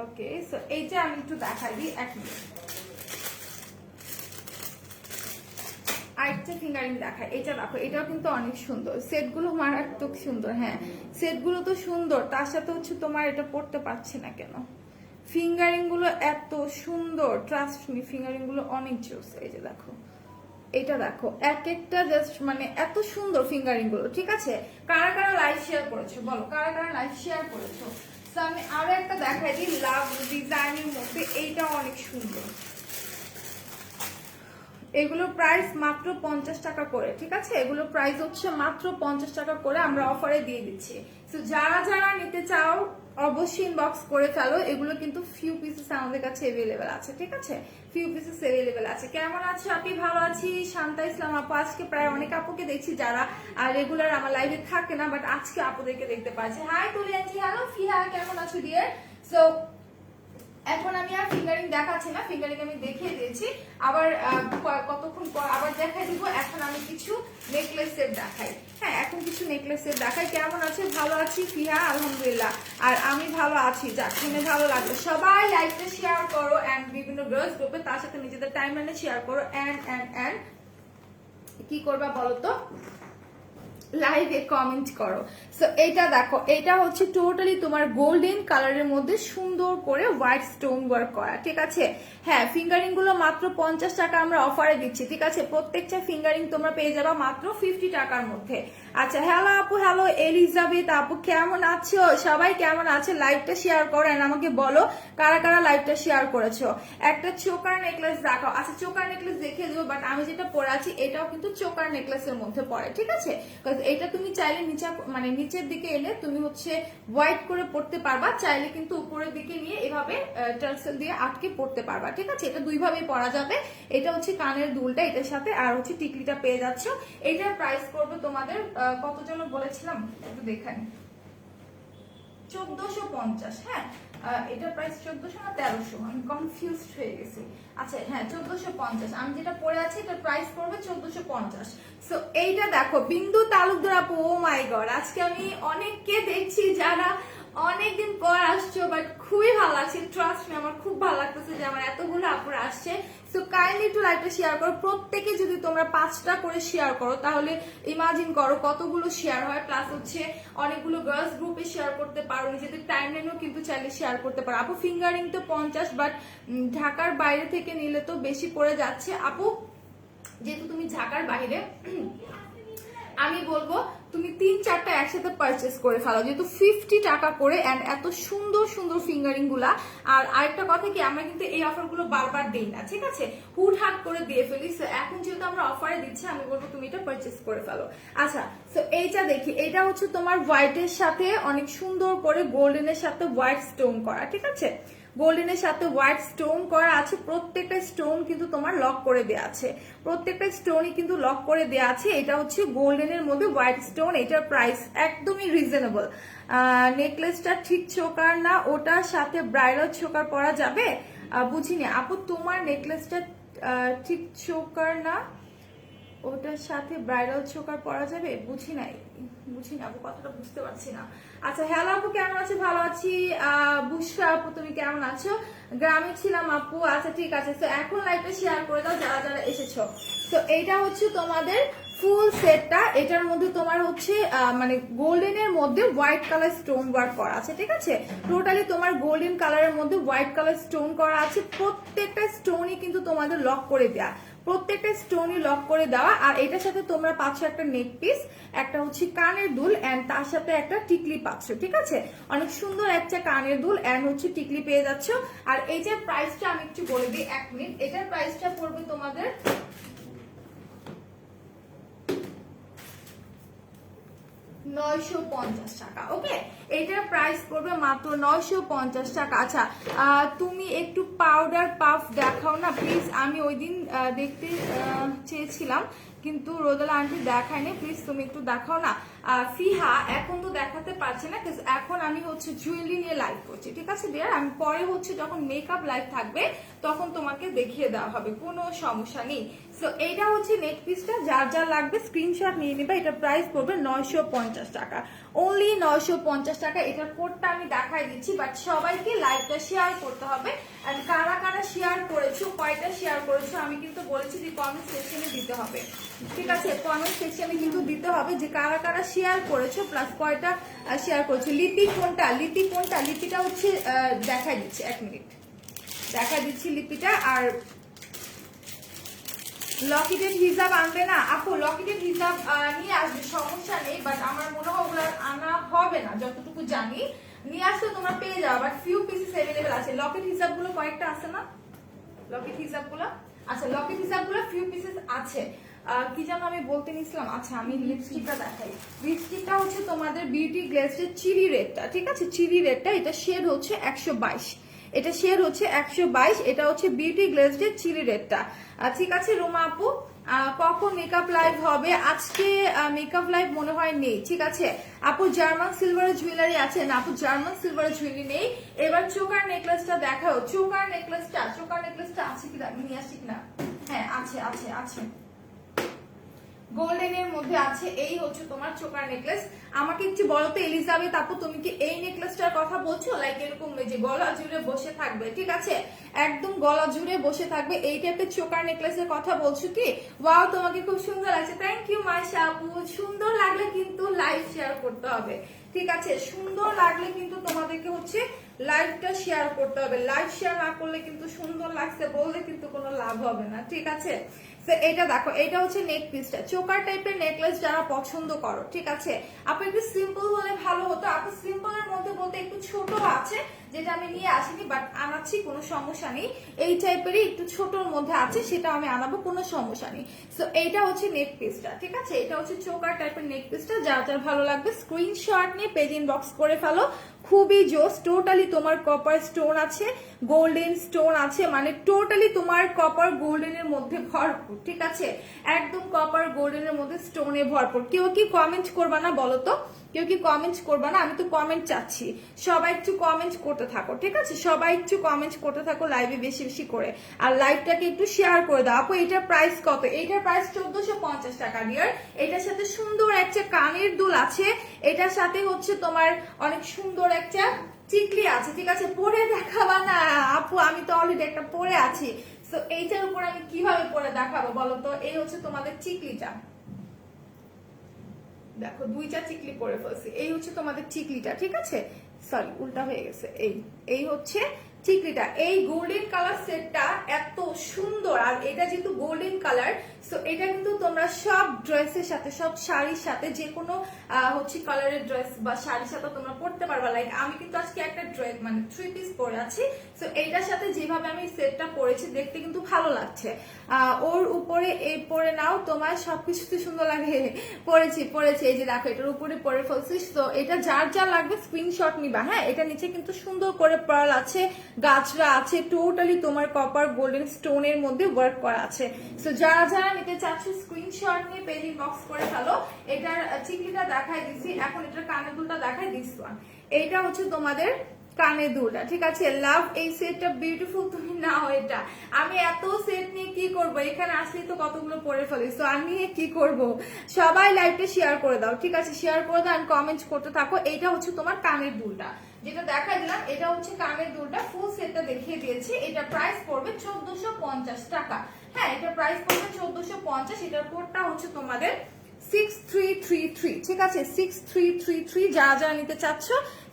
ওকে, সো এইটা আমি একটু দেখাই দিই, এক মিনিট। আরেকটা ফিঙ্গারিং দেখাই, এটা দেখো, এটাও কিন্তু অনেক সুন্দর। সেটগুলো মারাত্মক সুন্দর। হ্যাঁ, সেটগুলো তো সুন্দর, তার সাথে হচ্ছে তোমার এটা পড়তে পারছি না কেন। ফিঙ্গারিং গুলো এত সুন্দর, ট্রাস্ট মি, ফিঙ্গারিং গুলো অনেক জোস। এই যে দেখো, এটা দেখো, এক একটা জাস্ট মানে এত সুন্দর ফিঙ্গারিং গুলো, ঠিক আছে? কারা কারা লাইভ শেয়ার করেছো বলো, কারা কারা লাইভ শেয়ার করেছো? তো আমি আরো একটা দেখাই দিই, লাভ ডিজাইনের মধ্যে, এইটা অনেক সুন্দর। এগুলো প্রাইস মাত্র 50 টাকা করে, ঠিক আছে? এগুলো প্রাইস হচ্ছে মাত্র 50 টাকা করে, আমরা অফারে দিয়ে দিচ্ছি। তো যারা যারা নিতে চাও অবশ্যই ইনবক্স করে ফেলো। এগুলো কিন্তু ফিউ পিসেস আমাদের কাছে अवेलेबल আছে, ঠিক আছে? ফিউ পিসেস अवेलेबल আছে। কেমন আছো আপনি? ভালো আছি। শান্তা ইসলাম আপু, আজকে প্রায় অনেক আপুকে দেখছি যারা রেগুলার আমার লাইভে থাকে না, বাট আজকে আপুদেরকে দেখতে পাচ্ছি। হাই তুলি আন্টি, হ্যালো ফিহা, কেমন আছো ডিয়ার? সো এখন আমি আর ফিঙ্গারিং দেখাচ্ছি না, ফিঙ্গারিং আমি দেখিয়ে দিয়েছি। আবার কতক্ষণ পর আবার দেখাই দিব। এখন আমি কিছু নেকলেস সেট দেখাই। হ্যাঁ, এখন কিছু নেকলেস সেট দেখাই। কেমন আছে? ভালো আছি ফিহা, আলহামদুলিল্লাহ। আর আমি ভালো আছি, যাক শুনে ভালো লাগলো। সবাই লাইভটা শেয়ার করো এন্ড বিভিন্ন গার্লস গ্রুপে, তার সাথে নিজেদের টাইমলাইনে শেয়ার করো। এন্ড কি করবা বলো তো? লাইভে কমেন্ট করো। সো এইটা দেখো, এটা হচ্ছে টোটালি তোমার গোল্ডেন কালারের মধ্যে সুন্দর করে হোয়াইট স্টোন ওয়ার্ক করা, ঠিক আছে। হ্যাঁ, ফিঙ্গারিং গুলো মাত্র 50 টাকা আমরা অফারে দিচ্ছি, ঠিক আছে। প্রত্যেকটা ফিঙ্গারিং তোমরা পেয়ে যাবা মাত্র 50 টাকার মধ্যে। আচ্ছা, হ্যালো আপু, হ্যালো এলিজাবেথ আপু, কেমন আছো? সবাই কেমন আছে? লাইভটা শেয়ার করো এন্ড আমাকে বলো কারা কারা লাইভটা শেয়ার করেছো। একটা চোকার নেকলেস দেখাও। আচ্ছা, চোকার নেকলেস দেখিয়ে দেবো, বাট আমি যেটা পরে আছি এটাও কিন্তু চোকার নেকলেসের মধ্যে পড়ে, ঠিক আছে। এটা তুমি চাইলে নিচের দিকে এলে তুমি হচ্ছে হোয়াইট করে পড়তে পারবা, চাইলে কিন্তু উপরের দিকে নিয়ে এভাবে টার্সেল দিয়ে আটকে পড়তে পারবা, ঠিক আছে। এটা দুই ভাবেই পরা যাবে। এটা হচ্ছে কানের দুলটা এটার সাথে, আর হচ্ছে টিকলিটা পেয়ে যাচ্ছ। এটার প্রাইস করবে তোমাদের কত জন বলেছিলাম একটু দেখান, 1450। হ্যাঁ, এটা প্রাইস 1400 না 1300, আমি কনফিউজড হয়ে গেছি। আচ্ছা হ্যাঁ, 1450। আমি যেটা পরে আছি এটার প্রাইস পড়বে 1450। সো এইটা দেখো, বিন্দু তালুকদার আপু, ও মাই গড, আজকে আমি অনেককে দেখছি যারা অনেকদিন পর আসছো, বাট খুবই ভালো লাগছে। ট্রাস্ট মি, আমার খুব ভালো লাগতেছে যে আমার এতগুলো আপুরা আসছে। সো কাইন্ডলি একটু লাইভটা শেয়ার করো। প্রত্যেকে যদি তোমরা 5টা করে শেয়ার করো তাহলে ইমাজিন করো কতগুলো শেয়ার হয়। প্লাস হচ্ছে অনেকগুলো গার্লস গ্রুপে শেয়ার করতে পারো, নিজেদের টাইমলাইনেও কিন্তু চাইলে শেয়ার করতে পারো। আপু ফিঙ্গারিং তো 50, বাট ঢাকার বাইরে থেকে নিলে তো বেশি পড়ে যাচ্ছে। আপু যেহেতু তুমি ঢাকার বাইরে, আমি বলবো তুমি 3-4টা একসাথে পারচেস করে ফেলো, যেহেতু 50 টাকা করে এন্ড এত সুন্দর সুন্দর ফিঙ্গারিং গুলা। আর আরেকটা কথা কি, আমরা কিন্তু এই অফার গুলো বারবার দিই না, ঠিক আছে, হুটহাট করে দিয়ে ফেলি। এখন যেহেতু আমরা অফারে দিচ্ছি, আমি বলবো তুমি এটা পারচেস করে ফেলো। আচ্ছা, তো এইটা দেখি, এটা হচ্ছে তোমার হোয়াইটের সাথে অনেক সুন্দর করে গোল্ডেনের সাথে হোয়াইট স্টোন করা, ঠিক আছে। গোল্ডেনের সাথে হোয়াইট স্টোন করা আছে। প্রত্যেকটা স্টোন কিন্তু তোমার লক করে দেওয়া আছে, প্রত্যেকটা স্টোনই কিন্তু লক করে দেওয়া আছে। এটা হচ্ছে গোল্ডেনের মধ্যে হোয়াইট স্টোন। এটার প্রাইস একদমই রিজনেবল। নেকলেসটা ঠিক চোকার না, ওটার সাথে ব্রাইডাল চোকার পরা যাবে? বুঝিনি আপু, তোমার নেকলেসটা ঠিক চোকার না, ওটার সাথে ব্রাইডাল চোকার পরা যাবে? বুঝি না আপু, কথাটা বুঝতে পারছি না। আচ্ছা, হ্যালো আপু, কেমন আছো? ভালো আছি। বুশরা আপু, তুমি কেমন আছো? গ্রামে ছিলাম আপু। আচ্ছা ঠিক আছে, তো এখন লাইভটা শেয়ার করে দাও যারা যারা এসেছো। তো এইটা হচ্ছে তোমাদের ফুল সেটটা। এটার মধ্যে তোমার হচ্ছে মানে গোল্ডেনের মধ্যে হোয়াইট কালার স্টোন ওয়ার্ক করা আছে, ঠিক আছে। টোটালি তোমার গোল্ডেন কালারের মধ্যে হোয়াইট কালার স্টোন করা আছে। প্রত্যেকটা স্টোনই কিন্তু তোমাদের লক করে দেয়া, প্রত্যেকটা স্টোনই লক করে দেওয়া। আর এটার সাথে তোমরা পাচ্ছ একটা নেক পিস, একটা হচ্ছে কানের দুল এন্ড তার সাথে একটা টিকলি পাচ্ছ, ঠিক আছে। অনেক সুন্দর একটা কানের দুল এন্ড হচ্ছে টিকলি পেয়ে যাচ্ছ। আর এই যে প্রাইসটা আমি একটু বলে দিই, 1 মিনিট। এটার প্রাইসটা পড়বে তোমাদের 950 টাকা। ওকে, এটার প্রাইস পড়বে মাত্র 950 টাকা। আচ্ছা, তুমি একটু পাউডার পাফ দেখাও না প্লিজ। আমি ওই দিন দেখতে চেয়েছিলাম কিন্তু রোদেলা আন্টি দেখায়নি, প্লিজ তুমি একটু দেখাও না। ফিহা এখন তো দেখাতে পারছে না, এখন আমি হচ্ছে জুয়েলারি নিয়ে লাইভ করছি, ঠিক আছে ডিয়ার। আমি পরে হচ্ছে যখন মেকআপ লাইভ থাকবে তখন তোমাকে দেখিয়ে দেওয়া হবে, কোনো সমস্যা নেই। সো এইটা হচ্ছে নেক পিসটা, যার যা লাগবে স্ক্রিনশট নিয়ে নেবে। এটা প্রাইস পড়বে 950 টাকা, অনলি 950 টাকা। এটার কোডটা আমি দেখাই দিচ্ছি, বাট সবাইকে লাইভটা শেয়ার করতে হবে। আর কারা কারা শেয়ার করেছো, কয়টা শেয়ার করেছো, আমি কিন্তু বলেছি যে কমেন্ট সেকশনে দিতে হবে, ঠিক আছে। কমেন্ট সেকশনে কিন্তু দিতে হবে যে কারা কারা শেয়ার করেছো, প্লাস কয়টা শেয়ার করেছো। লিপি কোনটা, লিপিটা হচ্ছে দেখাই দিচ্ছি, 1 মিনিট দেখাই দিচ্ছি লিপিটা। আর লকেটের হিসাব আনবে না আপু? লকেটের হিসাব নিয়ে আসবে, সমস্যা নেই, বাট আমার মনে হয় ওগুলো আনা হবে না, যতটুকু জানি। নিয়ে আসলে তোমরা পেয়ে যাও, বাট ফিউ পিসেস अवेलेबल আছে। লকেট হিসাবগুলো কয়েকটা আছে না, লকেট হিসাবগুলো? আচ্ছা, লকেট হিসাবগুলো ফিউ পিসেস আছে। কি যেন আমি বলতে নিছিলাম। আচ্ছা, আমি লিপস্টিকটা দেখাই। লিপস্টিকটা হচ্ছে তোমাদের বিউটি গ্লেজের চিরি রেডটা, ঠিক আছে, চিরি রেডটা। এটা শেড হচ্ছে 122, এটা শেড হচ্ছে 122। এটা হচ্ছে বিউটি গ্লেজের চিরি রেডটা, ঠিক আছে রোমা আপু। কখন মেকআপ লাইভ হবে? আজকে মেকআপ লাইভ মনে হয় নেই, ঠিক আছে আপু। জার্মান সিলভারের জুয়েলারি আছে না আপু? জার্মান সিলভারের জুয়েলারি নেই। এবার চোকার নেকলেসটা দেখাও। চোকার নেকলেসটা আছে কিনা, আমি নিয়ে আসছি কিনা? হ্যাঁ আছে আছে আছে, গোল্ডেন এর মধ্যে আছে। এই হচ্ছে তোমার চোকার নেকলেস। আমাকে একটু বলো তো এলিজাবেথ আপু, তুমি কি এই নেকলেসটার কথা বলছো? লাইক এরকম যে গলা জুড়ে বসে থাকবে, ঠিক আছে, একদম গলা জুড়ে বসে থাকবে, এই টাইপের চোকার নেকলেসের কথা বলছো কি? ওয়াও, তোমাকে খুব সুন্দর লাগছে, থ্যাংক ইউ মাইশা আপু। সুন্দর লাগলে কিন্তু লাইভ শেয়ার করতে হবে, ঠিক আছে? সুন্দর লাগলে কিন্তু তোমাদেরকে হচ্ছে লাইভটা শেয়ার করতে হবে। লাইভ শেয়ার না করলে কিন্তু সুন্দর লাগছে বললে কিন্তু কোনো লাভ হবে না, ঠিক আছে? এটা দেখো, এটা হচ্ছে নেক পিসটা, চোকার টাইপের নেকলেস যারা পছন্দ করো, ঠিক আছে আপু। একটু সিম্পল হলে ভালো হতো আপু। সিম্পল এর মধ্যে বলতে একটু ছোট আছে, যেটা আমি নিয়ে আসিনি, বাট আনাচ্ছি, কোনো সমস্যা নেই। এই টাইপেরই একটু ছোটর মধ্যে আছে, সেটা আমি আনাবো, কোনো সমস্যা নেই। সো এইটা হচ্ছে নেক পিসটা, ঠিক আছে? এটা হচ্ছে চোকার টাইপের নেক পিসটা। যার যার ভালো লাগবে স্ক্রিনশট নিয়ে পেজ ইনবক্স করে ফেলো। খুবই জোস, টোটালি তোমার কপার স্টোন আছে, গোল্ডেন স্টোন আছে, মানে টোটালি তোমার কপার গোল্ডেনের মধ্যে ভরপুর, ঠিক আছে? একদম কপার গোল্ডেনের মধ্যে স্টোনে ভরপুর। কেউ কি কমেন্ট করবা না বলো তো? কেউ কি কমেন্ট করবা না? আমি তো কমেন্ট চাচ্ছি, সবাই একটু কমেন্ট করতে থাকো, ঠিক আছে? সবাই একটু কমেন্ট করতে থাকো লাইভে বেশি বেশি করে, আর লাইভটাকে একটু শেয়ার করে দাও। আপু এটার প্রাইস কত? এইটার প্রাইস 1450 টাকা ডিয়ার। এটার সাথে সুন্দর একটা কানের দুল আছে, এটার সাথে হচ্ছে তোমার অনেক সুন্দর একটা চিকলি আছে, ঠিক আছে? পরে দেখাবা না আপু, আমি তো অলরেডি একটা পরে আছি। তো এইটার উপর আমি কিভাবে পরে দেখাবো বলো তো? এই হচ্ছে তোমাদের চিকলিটা, দেখো দুইটা চিকলি পরে ফেলছি। এই হচ্ছে তোমাদের চিকলিটা, ঠিক আছে? সরি, উল্টা হয়ে গেছে। এই হচ্ছে চিকলিটা। এই গোল্ডেন কালার সেটটা এত সুন্দর, আর এটা যেহেতু গোল্ডেন কালার, সো এটা কিন্তু তোমরা সব ড্রেসের সাথে, সব শাড়ির সাথে, যে কোনো হচ্ছে কালারের ড্রেস বা শাড়ির সাথে তোমরা পরতে পারবা। লাইক আমি কিন্তু আজকে একটা ড্রেস মানে 3 পিস পরে আছি, সো এইটার সাথে যেভাবে আমি সেটটা পরেছি দেখতে কিন্তু ভালো লাগছে। ওর উপরে এই পরে নাও, তোমার সবকিছুতে সুন্দর লাগে। পরেছি এই যে দেখো, এটার উপরে পরে ফেলছিস। তো এটা যার যা লাগবে স্ক্রিনশট নিবা, হ্যাঁ? এটা নিচে কিন্তু সুন্দর করে পার্ল আছে, গাছরা আছে, টোটালি তোমার কপার গোল্ডেন স্টোনের মধ্যে ওয়ার্ক করা আছে। সো যারা যারা নিতে চাচ্ছ স্ক্রিনশট নিয়ে পেজ ইনবক্স করে ফেলো। এটার চিকলিটা দেখাই দিছি, এখন এটার কানের দুলটা দেখাই দিস। এইটা হচ্ছে তোমাদের কানে দুলটা, ঠিক আছে? লাভ, এই সেটটা বিউটিফুল, তুমি নাও এটা। আমি এত সেট নিয়ে কি করব? এখানে আসলেই তো কতগুলো পরে ফেলি, তো আমি কি করব? সবাই লাইভটা শেয়ার করে দাও, ঠিক আছে? শেয়ার করে দাও, কমেন্ট করতে থাকো। এইটা হচ্ছে তোমার কানের দুলটা, যেটা দেখা দিলাম, এটা হচ্ছে কানের দুলটা। ফুল সেটটা দেখিয়ে দিয়েছি। এটা প্রাইস পড়বে 1450 টাকা। হ্যাঁ, এটা প্রাইস পড়বে 1450। এটার কোডটা হচ্ছে তোমাদের 6333, ঠিক আছে? 6333। যারা যারা নিতে চাচ্ছ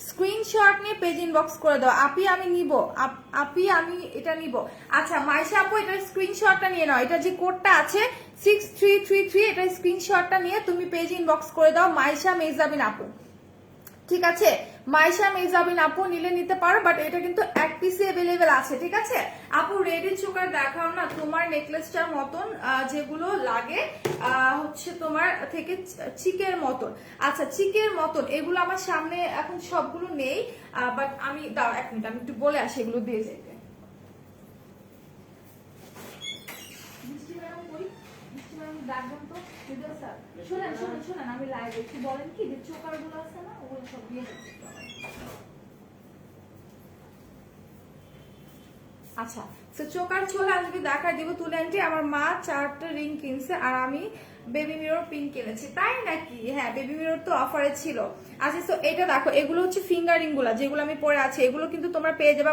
স্ক্রিনশট নিয়ে পেজ ইনবক্স করে দাও। আপি আমি নিব, আপি আমি এটা নিব। আচ্ছা মাইশা আপু, এটার স্ক্রিনশটটা নিয়ে নাও। এটা যে কোডটা আছে 6333, এটা স্ক্রিনশটটা নিয়ে তুমি পেজ ইনবক্স করে দাও মাইশা মেজাবিন আপু, ঠিক আছে? মাইশা মেজাবিন আপু নিলে নিতে পারো, বাট এটা কিন্তু এক পিসে अवेलेबल আছে, ঠিক আছে? আপু রেডি চোকার দেখাও না, তোমার নেকলেসটার মতন যেগুলো লাগে হচ্ছে তোমার থেকে চিকের মতন। আচ্ছা চিকের মতন এগুলো আমার সামনে এখন সবগুলো নেই, বাট আমি দাও এক মিনিট, আমি একটু বলে আসি এগুলো দিয়ে যেতে। শোনেন আমি লাইভ একটু বলেন কি যে চোকার গুলো আছে না, ওগুলো সব দিয়ে যাচ্ছে। আচ্ছা তো চোকার চলে আসবে, দেখা দিব। তুলে আনটি আমার মা 4টা রিং কিনছে, আর আমি বেবি মিরর পিন কিনেছি। তাই নাকি? হ্যাঁ, বেবি মিরর তো অফারে ছিল। আচ্ছা তো এটা দেখো, এগুলো হচ্ছে ফিঙ্গার রিং গুলা, যেগুলো আমি পরে আছি। এগুলো কিন্তু তোমরা পেয়ে যাবে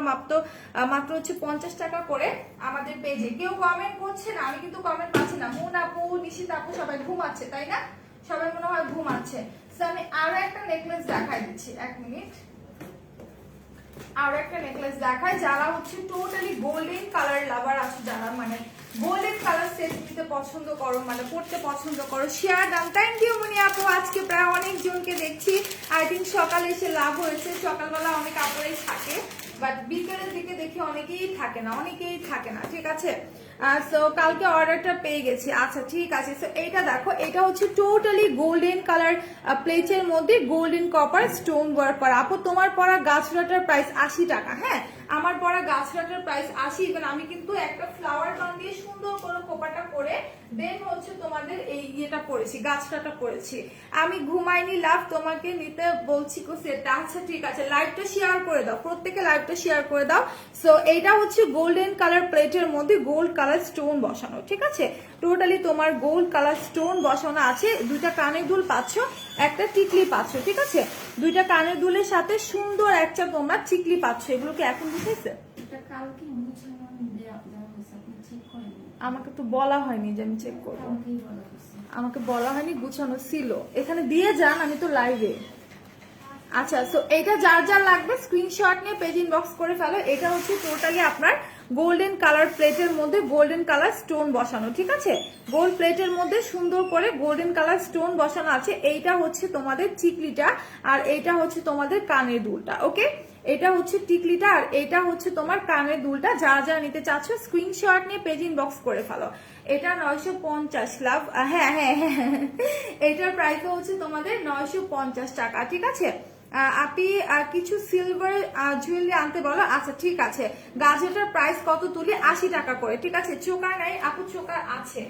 মাত্র হচ্ছে 50 টাকা করে আমাদের পেজে। কেউ কমেন্ট করছে না, আমি কিন্তু কমেন্ট পাচ্ছি না। মুন আপু, নিশিত আপু সবাই ঘুমাচ্ছে, তাই না? সবাই মনে হয় ঘুমাচ্ছে। তো আমি আরো একটা নেকলেস দেখাই দিচ্ছি, এক মিনিট। আর একটা নেকলেস দেখায়, যারা হচ্ছে টোটালি গোল্ডেন কালার লাভার আছে, যারা মানে গোল্ডেন কালার সেট নিতে পছন্দ করো, মানে পড়তে পছন্দ করো, শেয়ার দাম। থ্যাংক ইউ মনি আপু। আজকে প্রায় অনেক জনকে দেখছি। আই থিঙ্ক সকালে এসে লাভ হয়েছে। সকালবেলা অনেক আপুরাই থাকে, বাট বিকেলের দিকে দেখি অনেকেই থাকে না, ঠিক আছে? সো কালকে অর্ডারটা পেয়ে গেছি। আচ্ছা ঠিক আছে। সো এইটা দেখো, এটা হচ্ছে টোটালি গোল্ডেন কালার প্লেটের মধ্যে গোল্ডেন কপার স্টোন ওয়ার্ক করা। আপু তোমার পরা গাছড়াটার প্রাইস 80 টাকা। হ্যাঁ আমার পরা গাছটার প্রাইস 80। ইভেন আমি কিন্তু একটা ফ্লাওয়ার গান দিয়ে সুন্দর করে কোপাটা করে দেন হচ্ছে তোমাদের এই ইয়েটা পরেছি, গাছটাটা পরেছি। আমি ঘুমাইনি লাভ, তোমাকে নিতে বলছি কো সেটা। আচ্ছা ঠিক আছে, লাইভটা শেয়ার করে দাও, প্রত্যেকে লাইভটা শেয়ার করে দাও। সো এইটা হচ্ছে গোল্ডেন কালার প্লেটের মধ্যে গোল্ড কালার স্টোন বসানো, ঠিক আছে? টোটালি তোমার গোল্ড কালার স্টোন বসানো আছে। দুইটা কানের দুল পাচ্ছ, একটা টিকলি পাচ্ছ, ঠিক আছে? দুইটা কানের দুলের সাথে সুন্দর একটা তোমরা টিকলি পাচ্ছ। এগুলোকে এখন বুঝেছে? আমাকে তো বলা হয়নি যে আমি চেক করবো, আমাকে বলা হয়নি, গুছানো ছিল। এখানে দিয়ে যান, আমি তো লাইভে। আচ্ছা, সো এটা যার যার লাগবে স্ক্রিনশট নিয়ে পেজ ইনবক্স করে ফেলো। এটা হচ্ছে টোটালি আপনার গোল্ডেন কালার প্লেটের মধ্যে গোল্ডেন কালার স্টোন বসানো, ঠিক আছে? গোল্ড প্লেটের মধ্যে সুন্দর করে গোল্ডেন কালার স্টোন বসানো আছে। এইটা হচ্ছে তোমাদের চিকলিটা, আর এইটা হচ্ছে তোমাদের কানের দুলটা। ওকে, এটা হচ্ছে টিকলিটা, আর এটা হচ্ছে তোমার কানের দুলটা। যা যা নিতে চাচ্ছ স্ক্রিনশট নিয়ে পেজ ইনবক্স করে ফেলো। এটা 950 লাভ। হ্যাঁ হ্যাঁ হ্যাঁ, এটার প্রাইস হচ্ছে তোমাদের 950 টাকা, ঠিক আছে? আপনি কিছু সিলভার জুয়েলারি আনতে বলো। আচ্ছা ঠিক আছে, গাজেটার প্রাইস কত তুলি? 80 টাকা করে, ঠিক আছে? চোকার নাই আপু? চোকার আছে,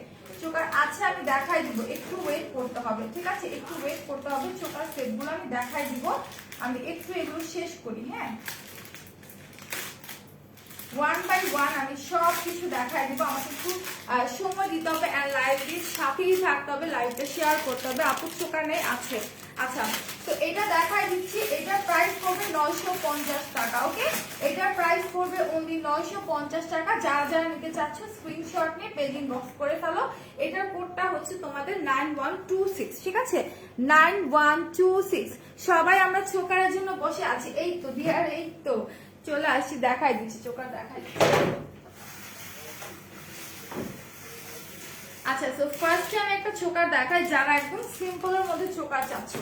চোকার আছে, আমি দেখাই দিব। একটু ওয়েট করতে হবে, ঠিক আছে? একটু ওয়েট করতে হবে। চোকার সেটগুলো আমি দেখাই দিব, আমি একটু এগুলো শেষ করি। হ্যাঁ, ওয়ান বাই ওয়ান আমি সব কিছু দেখাই দিব। আমাকে একটু সময় দিতে হবে, অ্যান্ড লাইভটির সাথেই থাকতে হবে, লাইভটা শেয়ার করতে হবে। আপুর চোকার নেই? আছে। আচ্ছা, তো এটা দেখাই দিচ্ছি। এটার প্রাইস পড়বে 950 টাকা। ওকে, এটার প্রাইস পড়বে অনলি 950 টাকা। যারা যারা নিতে চাচ্ছ স্ক্রিনশট নিয়ে পেজ ইনবক্স করে ফেলো। এটার কোডটা হচ্ছে তোমাদের 9126, ঠিক আছে? 9126। সবাই আমরা চোকারের জন্য বসে আছি। এই তো দিয়ার, এই তো চলে আসছি, দেখাই দিচ্ছি, চোকার দেখাই দিচ্ছি। আচ্ছা, সো ফার্স্টে আমি একটা চোকার দেখাই। যারা একদম সিম্পলের মধ্যে চোকার চাচ্ছ,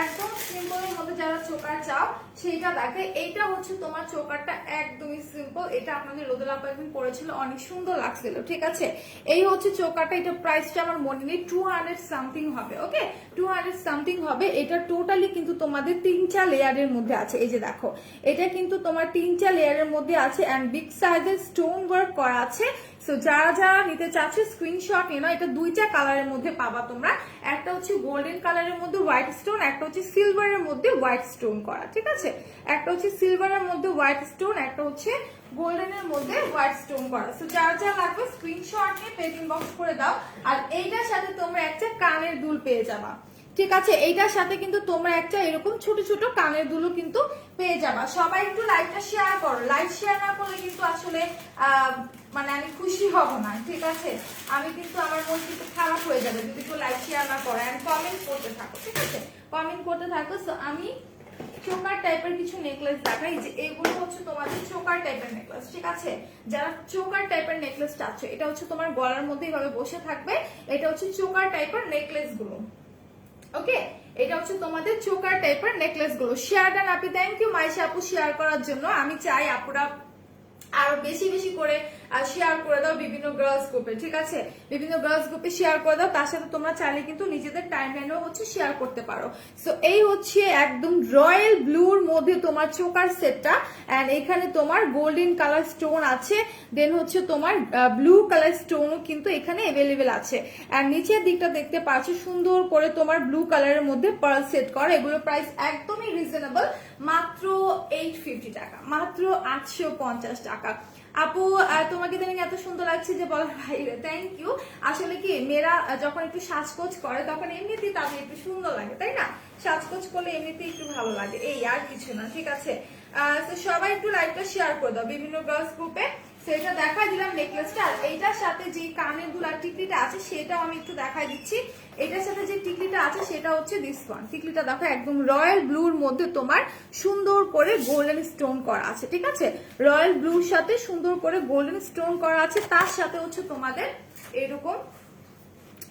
একদম সিম্পলের মধ্যে যারা চোকার চাও সেইটা দেখাই। এইটা হচ্ছে তোমার চোকারটা একদমই সিম্পল। এটা আপনাদের রোদেল আপা একদিন পরেছিল, অনেক সুন্দর লাগছিল, ঠিক আছে? এই হচ্ছে চোকারটা। এটা প্রাইসটা আমার মনে নেই, 200 সামথিং হবে। ওকে, 200 সামথিং হবে। এটা টোটালি কিন্তু তোমাদের 3টা লেয়ারের মধ্যে আছে। এই যে দেখো, এটা কিন্তু তোমার 3টা লেয়ারের মধ্যে আছে, এন্ড বিগ সাইজের স্টোন ওয়ার্ক করা আছে। সো যারা যারা নিতে চাচ্ছ স্ক্রিনশট নিয়ে নাও। এটা দুইটা কালারের মধ্যে পাবা তোমরা, একটা হচ্ছে গোল্ডেন কালারের মধ্যে হোয়াইট স্টোন, একটা হচ্ছে সিলভারের মধ্যে হোয়াইট স্টোন করা, ঠিক আছে? একটা হচ্ছে সিলভারের মধ্যে হোয়াইট স্টোন, একটা হচ্ছে গোল্ডেনের মধ্যে হোয়াইট স্টোন করা। সো যার যা লাগবে স্ক্রিনশট নিয়ে পেজ ইনবক্স করে দাও। আর এইটার সাথে তোমরা একটা কানের দুল পেয়ে যাবা, ঠিক আছে? এইটার সাথে কিন্তু তোমরা একটা এরকম ছোট ছোট কানের দুলও কিন্তু পেয়ে যাবা। সবাই একটু লাইভটা শেয়ার করো। লাইভ শেয়ার না করলে কিন্তু আসলে মানে আমি খুশি হব না, ঠিক আছে? আমি কিন্তু আমার মন কিন্তু খারাপ হয়ে যাবে যদি কেউ লাইভ শেয়ার না করে। এন্ড কমেন্ট করতে থাকো, ঠিক আছে? কমেন্ট করতে থাকো। সো আমি চোকার টাইপের কিছু নেকলেস দেখাই। যে এগুলো হচ্ছে তোমাদের চোকার টাইপের নেকলেস, ঠিক আছে? যারা চোকার টাইপের নেকলেস চাচ্ছ, এটা হচ্ছে তোমার গলার মধ্যে এইভাবে বসে থাকবে। এটা হচ্ছে চোকার টাইপের নেকলেস গুলো। ওকে, এটা হচ্ছে তোমাদের চোকার টাইপের নেকলেস গুলো। শেয়ার ডান আপনি, থ্যাংক ইউ মাইশা আপু শেয়ার করার জন্য। আমি চাই আপুরা আরো বেশি বেশি করে শেয়ার করে দাও বিভিন্ন গার্লস গ্রুপে, ঠিক আছে? বিভিন্ন গার্লস গ্রুপে শেয়ার করে দাও। তার সাথে তোমরা চাইলে কিন্তু নিজেদের টাইমলাইনেও হচ্ছে শেয়ার করতে পারো। সো এই হচ্ছে একদম রয়্যাল ব্লুর মধ্যে তোমার চোকার সেটটা, এন্ড এখানে তোমার গোল্ডেন কালার স্টোন আছে, দেন হচ্ছে তোমার ব্লু কালার স্টোনও কিন্তু এখানে অ্যাভেলেবেল আছে। আর নিচের দিকটা দেখতে পাচ্ছ সুন্দর করে তোমার ব্লু কালারের মধ্যে পার্ল সেট করা। এগুলোর প্রাইস একদমই রিজনেবল, মাত্র 850 টাকা, মাত্র 850 টাকা। আপু তোমাকে দেখে এত সুন্দর লাগছে যে বলার বাইরে, থ্যাংক ইউ। আসলে কি মেয়েরা যখন একটু সাজগোজ করে তখন এমনিতেই তাদের একটু সুন্দর লাগে, তাই না? সাজগোজ করলে এমনিতেই একটু ভালো লাগে, এই আর কিছু না, ঠিক আছে? তো সবাই একটু লাইভটা শেয়ার করে দাও বিভিন্ন গার্লস গ্রুপে। সেটা দেখাই দিলাম নেকলেসটা। আর এইটার সাথে যে কানের দুল আর টিকলিটা আছে সেটাও আমি একটু দেখাই দিচ্ছি। এটার সাথে যে টিকলিটা আছে সেটা হচ্ছে দিস ওয়ান। টিকলিটা দেখো একদম রয়্যাল ব্লুর মধ্যে তোমার সুন্দর করে গোল্ডেন স্টোন করা আছে, ঠিক আছে? রয়্যাল ব্লুর সাথে সুন্দর করে গোল্ডেন স্টোন করা আছে। তার সাথে হচ্ছে তোমাদের এরকম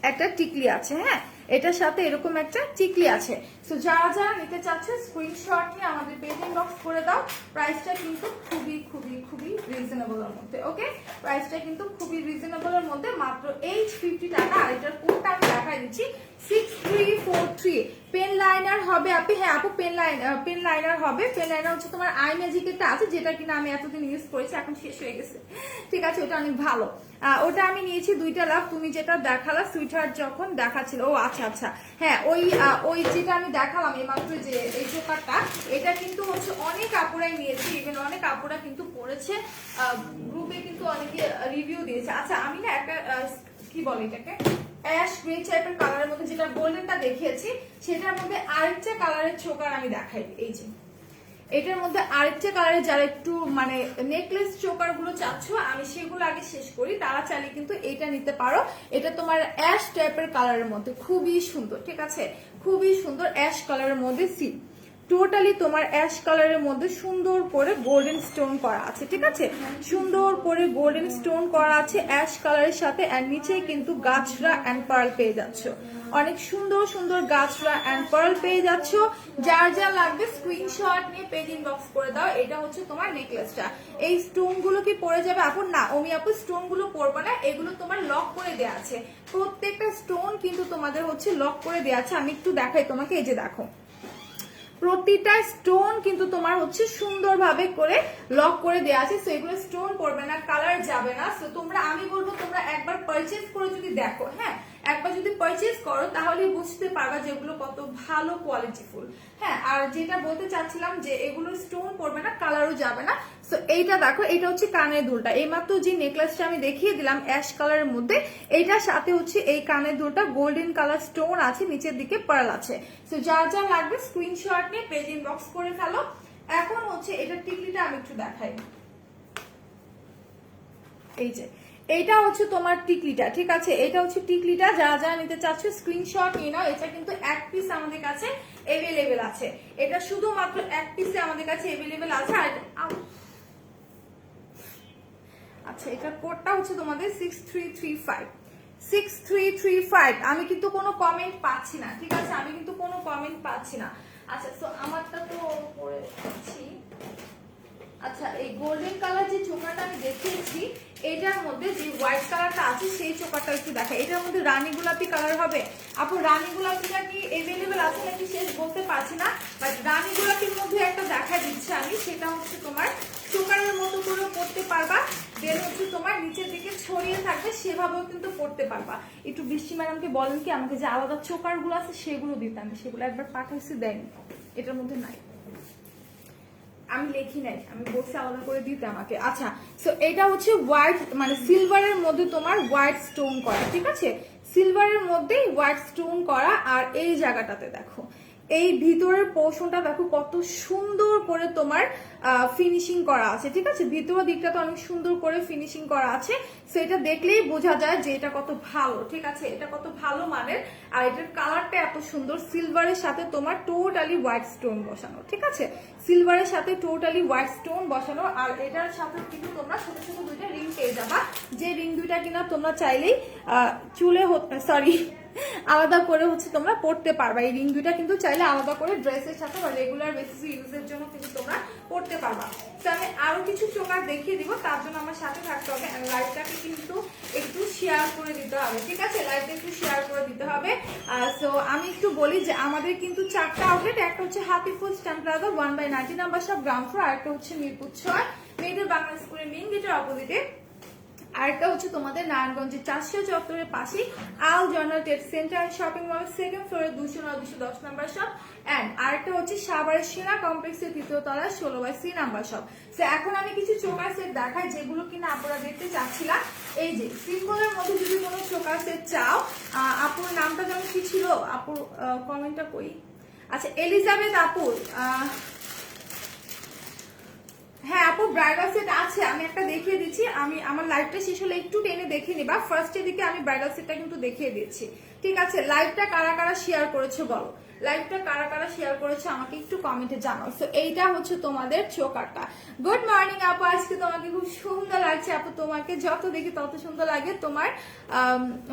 একটা টিকলি আছে। হ্যাঁ, এটার সাথে এরকম একটা টিকলি আছে। সো যারা যারা নিতে চাচ্ছে স্ক্রিনশট নিয়ে আমাদের পেজ ইনবক্স করে দাও। প্রাইসটা কিন্তু খুবই খুবই খুবই রিজনেবলের মধ্যে। ওকে, প্রাইসটা কিন্তু খুবই রিজনেবলের মধ্যে, মাত্র 850 টাকা। আর এটার কোডটা আমি দেখাই দিচ্ছি 6343। পেন লাইনার হবে আপু, হ্যাঁ আপু পেন লাইনার হবে। পেন লাইনার হচ্ছে তোমার আই ম্যাজিক একটা আছে, যেটা কিনা আমি এতদিন ইউজ করেছি, এখন শেষ হয়ে গেছে, ঠিক আছে, ওটা অনেক ভালো। ওটা আমি নিয়েছি 2টা লাভ। তুমি যেটা দেখালা সুইটহার্ট যখন দেখাচ্ছিল, ও আচ্ছা আচ্ছা, হ্যাঁ ওই যেটা আমি দেখালাম এইমাত্র, যে এই চোকারটা, এটা কিন্তু হচ্ছে অনেক আপুরাই নিয়েছে, ইভেন অনেক আপুরা কিন্তু পড়েছে, গ্রুপে কিন্তু অনেকে রিভিউ দিয়েছে। আচ্ছা আমি না একটা কি বলে এটাকে, অ্যাশ গ্রে টাইপের কালারের মধ্যে যেটা গোল্ডেনটা দেখিয়েছি, সেটার মধ্যে আরেকটা কালারের চোকার আমি দেখাই। এই যে এটার মধ্যে আরেকটা কালারের, যারা একটু মানে নেকলেস চোকার গুলো চাচ্ছ, আমি সেগুলো আগে শেষ করি, তারা চাইলে কিন্তু এটা নিতে পারো। এটা তোমার অ্যাশ টাইপের কালারের মধ্যে খুবই সুন্দর, ঠিক আছে, খুবই সুন্দর অ্যাশ কালারের মধ্যে। টোটালি তোমার অ্যাশ কালারের মধ্যে সুন্দর করে গোল্ডেন স্টোন করা আছে, ঠিক আছে, সুন্দর করে গোল্ডেন স্টোন করা আছে অ্যাশ কালারের সাথে। আর নিচে কিন্তু গাছরা অ্যান্ড পার্ল পেয়ে যাচ্ছ, অনেক সুন্দর সুন্দর গাছরা অ্যান্ড পার্ল পেয়ে যাচ্ছ। যার যা লাগবে স্ক্রিনশট নিয়ে পেজ ইনবক্স করে দাও। এটা হচ্ছে তোমার নেকলেসটা। এই স্টোন গুলো কি পড়ে যাবে আপু? না অমি আপু, স্টোন গুলো পড়বে না, এগুলো তোমার লক করে দেওয়া আছে, প্রত্যেকটা স্টোন কিন্তু তোমাদের হচ্ছে লক করে দেওয়া আছে। আমি একটু দেখাই তোমাকে, এই যে দেখো, প্রতিটা স্টোন কিন্তু তোমার হচ্ছে সুন্দরভাবে করে লক করে দেওয়া আছে। সো এগুলো স্টোন পড়বে না, কালার যাবে না। সো তোমরা, আমি বলবো তোমরা একবার পারচেজ করে যদি দেখো, হ্যাঁ একবার যদি পারচেজ করো তাহলে বুঝতে পারবা যে এগুলো কত ভালো কোয়ালিটিফুল। হ্যাঁ, আর যেটা বলতে চাচ্ছিলাম যে এগুলো স্টোন পড়বে না, কালারও যাবে না। সো এইটা দেখো, এটা হচ্ছে কানের দুলটা। এইমাত্র যে নেকলেসটা আমি দেখিয়ে দিলাম অ্যাশ কালারের মধ্যে, এইটার সাথে হচ্ছে এই কানের দুলটা গোল্ডেন কালার স্টোন আছে, নিচের দিকে পার্ল আছে। সো যা যা লাগবে স্ক্রিনশট নিয়ে পেজ ইনবক্স করে ফেলো। এখন হচ্ছে এটা টিকলিটা আমি একটু দেখাই। এই যে এইটা হচ্ছে তোমার টিকলিটা, ঠিক আছে, এটা হচ্ছে টিকলিটা। যারা যারা নিতে চাচ্ছ স্ক্রিনশট নিয়ে নাও। এটা কিন্তু এক পিস আমাদের কাছে এভেলেবেল আছে, এটা শুধুমাত্র এক পিসে আমাদের কাছে এভেলেবেল আছে। আর আচ্ছা, এটার কোডটা হচ্ছে তোমাদের 6335 6335। আমি কিন্তু কোনো কমেন্ট পাচ্ছি না, ঠিক আছে, আমি কিন্তু কোনো কমেন্ট পাচ্ছি না। আচ্ছা, তো আমারটা তো পরে পাচ্ছি। আচ্ছা, এই গোল্ডেন কালার যে চোকাটা আমি দেখিয়েছি, এটার মধ্যে যে হোয়াইট কালারটা আছে সেই চোকাটা একটু দেখা। এটার মধ্যে রানী গোলাপি কালার হবে আপু। রানী গোলাপিটা কি এভেলেবেল আছে নাকি শেষ বলতে পারছি না, বাট রানী গোলাপির মধ্যে একটা দেখা দিচ্ছে আমি। সেটা হচ্ছে তোমার চোকারের মতো করেও পড়তে পারবা, দেন হচ্ছে তোমার নিচের দিকে ছড়িয়ে থাকবে, সেভাবেও কিন্তু পড়তে পারবা। একটু বৃষ্টি ম্যাডামকে বলেন কি আমাকে যে আলাদা চোকার গুলো আছে সেগুলো দিতে, আমি সেগুলো একবার পাঠাইছি, দেয়নি, এটার মধ্যে নাই, আমি লিখি নাই, আমি বলছি আলাদা করে দিতে আমাকে। আচ্ছা, সো এটা হচ্ছে হোয়াইট মানে সিলভারের মধ্যে তোমার হোয়াইট স্টোন করা, ঠিক আছে, সিলভারের মধ্যেই হোয়াইট স্টোন করা। আর এই জায়গাটাতে দেখো, এই ভিতরের পোর্শনটা দেখো কত সুন্দর করে তোমার ফিনিশিং করা আছে, ঠিক আছে, ভিতরের দিকটা তো অনেক সুন্দর করে ফিনিশিং করা আছে। সেটা দেখলেই বোঝা যায় যে এটা কত ভালো, ঠিক আছে, এটা কত ভালো মানের। আর এটার কালারটা এত সুন্দর, সিলভারের সাথে তোমার টোটালি হোয়াইট স্টোন বসানো, ঠিক আছে, সিলভারের সাথে টোটালি হোয়াইট স্টোন বসানো। আর এটার সাথে কিন্তু তোমরা ছোট ছোট দুইটা রিং পেয়ে যাবা, যে রিং দুইটা কিনা তোমরা চাইলেই চুলে সরি আলাদা করে হচ্ছে তোমরা পড়তে পারবা। এই রিং দুইটা কিন্তু চাইলে আলাদা করে ড্রেসের সাথে বা রেগুলার বেসিসে ইউজের জন্য কিন্তু তোমরা পড়তে পারবা। তো আমি আরো কিছু চোকার দেখিয়ে দিব, তার জন্য আমার সাথে থাকতে হবে। লাইভটাকে কিন্তু একটু শেয়ার করে দিতে হবে, ঠিক আছে, লাইভটা একটু শেয়ার করে দিতে হবে। সো আমি একটু বলি যে আমাদের কিন্তু 4টা আউটলেট, একটা হচ্ছে Hatiful stamp plaza 1/90 number shop ground floor, আরেকটা হচ্ছে মিরপুর 6 মেয়েদের বাংলা স্কুলের মেইন গেটের অপোজিটে, আরেকটা হচ্ছে তোমাদের নারায়ণগঞ্জের 400 চত্বরের পাশে আল জর্নাল ট্রেড সেন্টার শপিং মলের 2nd ফ্লোরে 209-210 নাম্বার শপ। এন্ড আরেকটা হচ্ছে সাভারের সেনা কমপ্লেক্সের 3য় তলায় 16/C নাম্বার শপ। তো এখন আমি কিছু চোকার সেট দেখাই যেগুলো কিনা আপনারা দেখতে চাচ্ছিলাম। এই যে সিম্পলের মধ্যে যদি কোনো চোকার সেট চাও, আপুর নামটা যেন কি ছিল, আপুর কমেন্টটা কই, আচ্ছা এলিজাবেথ আপুর, হ্যাঁ আপু ব্রাইডাল সেট আছে, আমি একটা দেখিয়ে দিচ্ছি। আমি আমার লাইভটা শেষ হলে একটু টেনে দেখে নিবা, ফার্স্টের দিকে আমি ব্রাইডাল সেটটা কিন্তু দেখিয়ে দিচ্ছি, ঠিক আছে। লাইভটা কারা কারা শেয়ার করেছো বলো, লাইভটা কারা কারা শেয়ার করেছো আমাকে একটু কমেন্টে জানাও। সো এইটা হচ্ছে তোমাদের চোকারটা। গুড মর্নিং আপু, আজকে তোমাকে খুব সুন্দর লাগছে আপু, তোমাকে যত দেখি তত সুন্দর লাগে। তোমার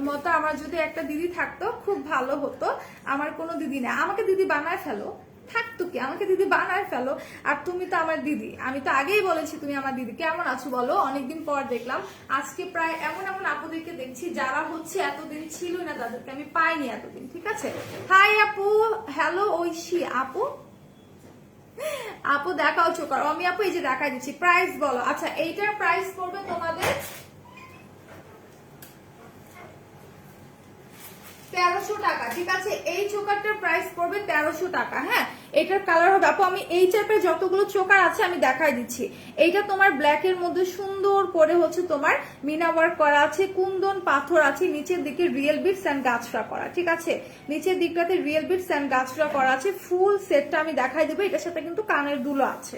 মতো আমার যদি একটা দিদি থাকতো খুব ভালো হতো। আমার কোনো দিদি না, আমাকে দিদি বানায় ফেলো, থাকতো কি, আমাকে দিদি বানায় ফেলো। আর তুমি তো আমার দিদি, আমি তো আগেই বলেছি তুমি আমার দিদি। কেমন আছো বলো? অনেকদিন পর দেখলাম। আজকে প্রায় এমন এমন আপুদেরকে দেখছি যারা হচ্ছে এতদিন ছিল না, তাদেরকে আমি পাইনি এতদিন। ঠিক আছে, হাই আপু, হ্যালো ঐশী আপু, আপু দেখাও চোকার। আমি আপু এই যে দেখাই দিচ্ছি, প্রাইস বলো। আচ্ছা এইটার প্রাইস পড়বে তোমাদের 1300 টাকা। ঠিক আছে, এই চোকারটার প্রাইস পড়বে 1300 টাকা। হ্যাঁ, এটার কালার হবে আপু, আমি এই টাইপের যতগুলো চোকার আছে আমি দেখাই দিচ্ছি। এইটা তোমার ব্ল্যাক এর মধ্যে সুন্দর করে হচ্ছে তোমার মিনা ওয়ার্ক করা আছে, কুন্দন পাথর আছে, নিচের দিকে রিয়েল বিটস এন্ড গাছরা করা। ঠিক আছে, নিচের দিকটাতে রিয়েল বিটস এন্ড গাছরা করা আছে। ফুল সেটটা আমি দেখাই দেবো। এটার সাথে কিন্তু কানের দুলও আছে।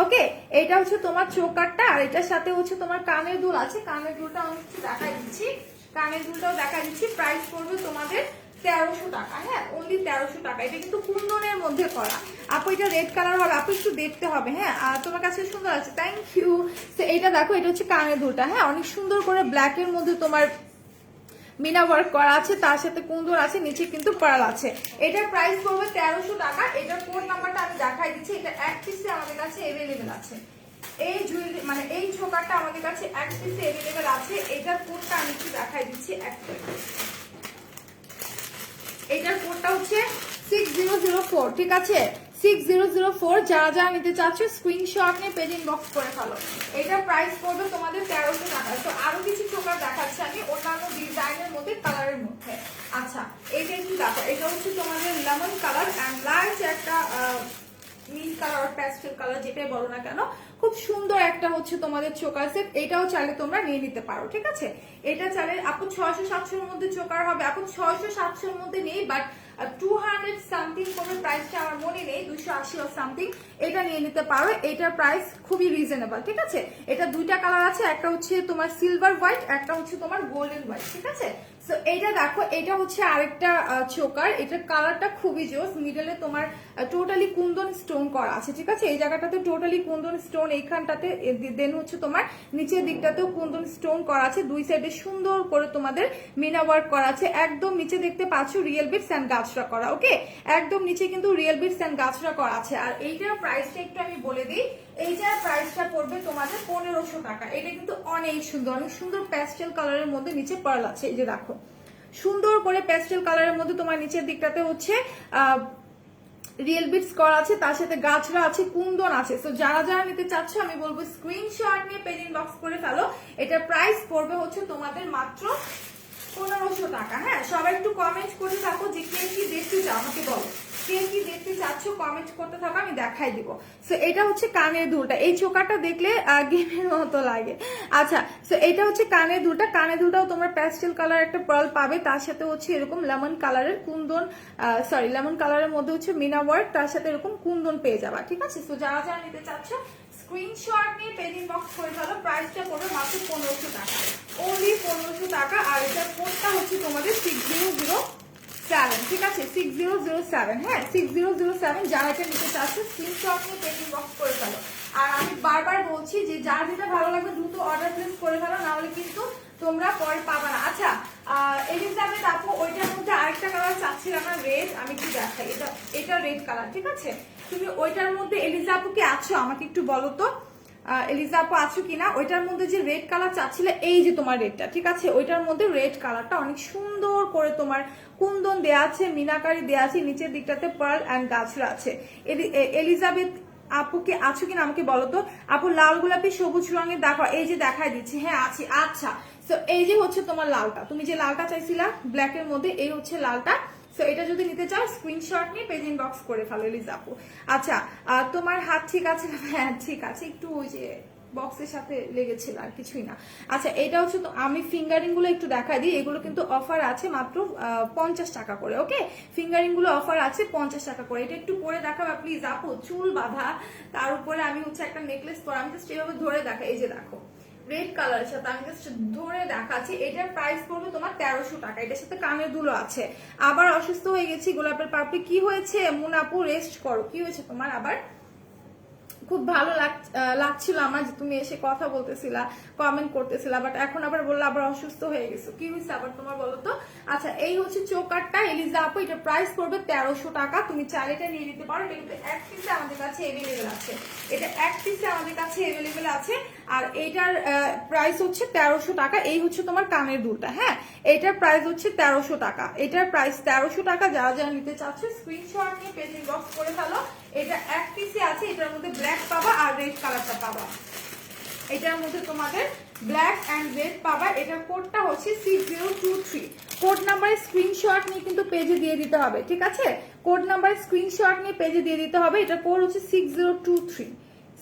ওকে, এটা হচ্ছে তোমার চোকারটা, আর এটার সাথে হচ্ছে তোমার কানের দুল আছে। কানের দুলটা আমি হচ্ছে দেখাই দিচ্ছি, কানের দুলটাও দেখা দিচ্ছি। প্রাইস পড়বে তোমাদের 1300 টাকা। হ্যাঁ, অনলি 1300 টাকা। এটা কিন্তু কুন্দনের মধ্যে করা। আপু এটা রেড কালার হবে, আপু একটু দেখতে হবে। হ্যাঁ, আর তোমার কাছে সুন্দর আছে, থ্যাংক ইউ। এটা দেখো, এটা হচ্ছে কানের দুলটা। হ্যাঁ, অনেক সুন্দর করে ব্ল্যাক এর মধ্যে তোমার মিনা ওয়ার্ক করা আছে, তার সাথে কুন্দন আছে, নিচে কিন্তু পার্ল আছে। এটার প্রাইস পড়বে 1300 টাকা। এটার কোড নাম্বারটা আমি দেখাই দিচ্ছি। এটা এক পিসে আমাদের কাছে अवेलेबल আছে। এই জুয়েলারি মানে এই ছোকারটা আমাদের কাছে এক পিসে अवेलेबल আছে। এটার কোডটা আমি একটু দেখাই দিচ্ছি। এটার কোডটা হচ্ছে 6004। ঠিক আছে, 6004। যারা যারা নিতে চাচ্ছ স্ক্রিনশট নিয়ে পেজ ইনবক্স করে ফেলো। এটার প্রাইস পড়বে তোমাদের 1300 টাকা। তো আরো কিছু চোকার দেখাচ্ছি আমি অন্যান্য ডিজাইনের মধ্যে, কালারের মধ্যে। আচ্ছা, এইটা একটু দেখো, এটা হচ্ছে তোমাদের লেমন কালার এন্ড লাইট একটা নীল কালার, প্যাস্টেল কালার, যেটাই বলো না কেন, খুব সুন্দর একটা হচ্ছে তোমাদের চোকার সেট। এটাও চাইলে তোমরা নিয়ে নিতে পারো। ঠিক আছে, এটা চাইলে আপু 600-700 এর মধ্যে চোকার হবে। আপু 600-700 এর মধ্যে নেই, বাট 200 সামথিং করে প্রাইসটা আমার মনে নেই, 280 অর সামথিং। এটা নিয়ে নিতে পারো। এটার প্রাইস খুবই রিজনেবল। ঠিক আছে, এটা দুইটা কালার আছে, একটা হচ্ছে তোমার সিলভার হোয়াইট, একটা হচ্ছে তোমার গোল্ডেন হোয়াইট। ঠিক আছে, সো এইটা দেখো, এটা হচ্ছে আরেকটা চোকার। এটার কালারটা খুবই জোস। মিডলে তোমার টোটালি কুন্দন স্টোন করা আছে। ঠিক আছে, এই জায়গাটাতে টোটালি কুন্দন স্টোন, এইখানটাতে দেন হচ্ছে তোমার নিচের দিকটাতেও কুন্দন স্টোন করা আছে। দুই সাইডে সুন্দর করে তোমাদের মিনা ওয়ার্ক করা আছে। একদম নিচে দেখতে পাচ্ছ রিয়েল বিটস এন্ড গাছরা করা। ওকে, একদম নিচে কিন্তু রিয়েল বিটস এন্ড গাছরা করা আছে। আর এইটার প্রাইসটা একটু আমি বলে দিই। এইটার প্রাইসটা পড়বে তোমাদের 1500 টাকা। এটা কিন্তু অনেক সুন্দর, অনেক সুন্দর প্যাস্টেল কালারের মধ্যে নিচে পার্ল আছে। এই যে দেখো, সুন্দর করে প্যাস্টেল কালারের মধ্যে তোমার নিচের দিকটাতে হচ্ছে রিয়েল বিটস করা আছে, তার সাথে গাছরা আছে, কুন্দন আছে। সো যারা যারা নিতে চাচ্ছ আমি বলবো স্ক্রিনশট নিয়ে পেজ ইনবক্স করে ফেলো। এটার প্রাইস পড়বে হচ্ছে তোমাদের মাত্র 1500 টাকা। হ্যাঁ, সবাই একটু কমেন্ট করে থাকো যে কে কি দেখতে চাও, আমাকে বলো কে কি দেখতে চাচ্ছ, কমেন্ট করতে থাকো, আমি দেখাই দিব। সো এটা হচ্ছে কানের দুলটা। এই চোকাটা দেখলে গেমের মতো লাগে। আচ্ছা, সো এটা হচ্ছে কানের দুলটা। কানের দুলটাও তোমার প্যাস্টেল কালার একটা পার্ল পাবে, তার সাথে হচ্ছে এরকম লেমন কালারের কুন্দন, সরি লেমন কালারের মধ্যে হচ্ছে মিনা ওয়ার্ক, তার সাথে এরকম কুন্দন পেয়ে যাবা। ঠিক আছে, সো যারা যারা নিতে চাচ্ছ স্ক্রিনশট নিয়ে পেজ ইনবক্স করে ফেলো। প্রাইসটা পড়বে মাত্র 1500 টাকা, অনলি 1500 টাকা। আর এটার কোডটা হচ্ছে তোমাদের 6007। ঠিক আছে, 6007। হ্যাঁ, 6007। যারা এটা নিতে চাচ্ছ স্ক্রিনশট নিয়ে পেজ ইনবক্স করে ফেলো। আর আমি বারবার বলছি যে যার যেটা ভালো লাগবে দ্রুত অর্ডার প্লেস করে ফেলো, না হলে কিন্তু তোমরা পরে পাবা না। আচ্ছা, এলিজাবেথ আপু, ওইটার মধ্যে আরেকটা কালার চাচ্ছিলাম না, রেড। আমি কি দেখাই, এটা রেড কালার। ঠিক আছে, তুমি ওইটার মধ্যে এলিজা আপু কি আছো আমাকে একটু বলো তো, এলিজা আপু আছো কিনা। ওইটার মধ্যে যে রেড কালার চাচ্ছিলে, এই যে তোমার রেডটা। ঠিক আছে, ওইটার মধ্যে রেড কালারটা অনেক সুন্দর করে তোমার কুন্দন দেয়া আছে, মিনাকারি দেয়া আছে, নিচের দিকটাতে পার্ল এন্ড গাছরা আছে। এলিজাবেথ আপু কি আছো কিনা আমাকে বলো তো। আপু লাল গোলাপি সবুজ রঙের দেখো, এই যে দেখাই দিচ্ছি। হ্যাঁ আছি। আচ্ছা, সো এই যে হচ্ছে তোমার লালটা, তুমি যে লালটা চাইছিলা ব্ল্যাক এর মধ্যে, এই হচ্ছে লালটা। সো এটা যদি নিতে চাও স্ক্রিনশট নিয়ে পেজ ইনবক্স করে ফেলো এলিজা আপু। আচ্ছা, তোমার হাত ঠিক আছে? হ্যাঁ ঠিক আছে, একটু ওই যে বক্সের সাথে লেগেছিল, আর কিছুই না। আচ্ছা, এটা হচ্ছে তো আমি ফিঙ্গারিং গুলো একটু দেখাই দিই। এগুলো কিন্তু অফার আছে মাত্র 50 টাকা করে। ওকে, ফিঙ্গারিং গুলো অফার আছে 50 টাকা করে। এটা একটু পরে দেখাবো প্লিজ আপু। চুল বাঁধা, তার উপরে আমি হচ্ছে একটা নেকলেস পরা, আমি জাস্ট এভাবে ধরে দেখাই। এই যে দেখো, রেড কালারের সাথে আমি জাস্ট ধরে দেখাচ্ছি। এটার প্রাইস পড়বে তোমার 1300 টাকা। এটার সাথে কানের দুলো আছে। আবার অসুস্থ হয়ে গেছি, গোলাপের পাপড়ি কি হয়েছে? মুনাপু রেস্ট করো, কি হয়েছে তোমার আবার? খুব ভালো লাগছিল আমার যে তুমি এসে কথা বলতেছিলা, কমেন্ট করতেছিলা, বাট এখন আবার বললো আবার অসুস্থ হয়ে গেছো, কি হয়েছে আবার তোমার বলো তো? আচ্ছা, এই হচ্ছে চোকারটা এলিজা আপু, এটা প্রাইস পড়বে 1300 টাকা। তুমি চাইলে এটা নিয়ে নিতে পারো, এটা কিন্তু এক পিসে আমাদের কাছে এভেলেবেল আছে, এটা এক পিসে আমাদের কাছে এভেলেবেল আছে। আর এইটার প্রাইস হচ্ছে 1300 টাকা। এই হচ্ছে তোমার কানের দুলটা, হ্যাঁ, এটার প্রাইস হচ্ছে 1300 টাকা, এটার প্রাইস 1300 টাকা। যারা যারা নিতে চাচ্ছ স্ক্রিনশট নিয়ে পেজ ইনবক্স করে ফেলো। এটা এক পিসে আছে, এটার মধ্যে ব্ল্যাক পাবা আর রেড কালারটা পাবা, এটার মধ্যে তোমাদের ব্ল্যাক এন্ড রেড পাবা। এটার কোডটা হচ্ছে 6023। কোড নাম্বারের স্ক্রিনশট নিয়ে কিন্তু পেজে দিয়ে দিতে হবে, ঠিক আছে? কোড নাম্বারের স্ক্রিনশট নিয়ে পেজে দিয়ে দিতে হবে। এটা কোড হচ্ছে 6023,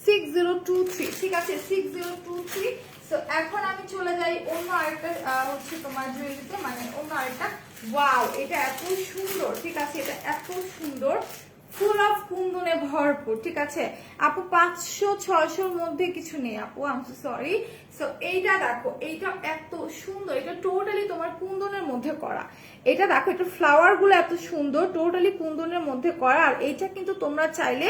6023, ঠিক আছে? 6023। সো এখন আমি চলে যাই অন্য আরেকটা হচ্ছে তোমার জুয়েলারিতে, মানে অন্য আরেকটা। ওয়াও, এটা এত সুন্দর, ঠিক আছে? এটা এত সুন্দর, ফুল অফ কুন্দনে ভরপুর, ঠিক আছে আপু? 500-600 মধ্যে কিছু নেই আপু, I am so sorry. So এইটা দেখো, এইটা এত সুন্দর, এটা টোটালি তোমার কুন্দনের মধ্যে করা। এটা দেখো, এটা ফ্লাওয়ার গুলো এত সুন্দর, টোটালি কুন্দনের মধ্যে করা। আর এইটা কিন্তু তোমরা চাইলে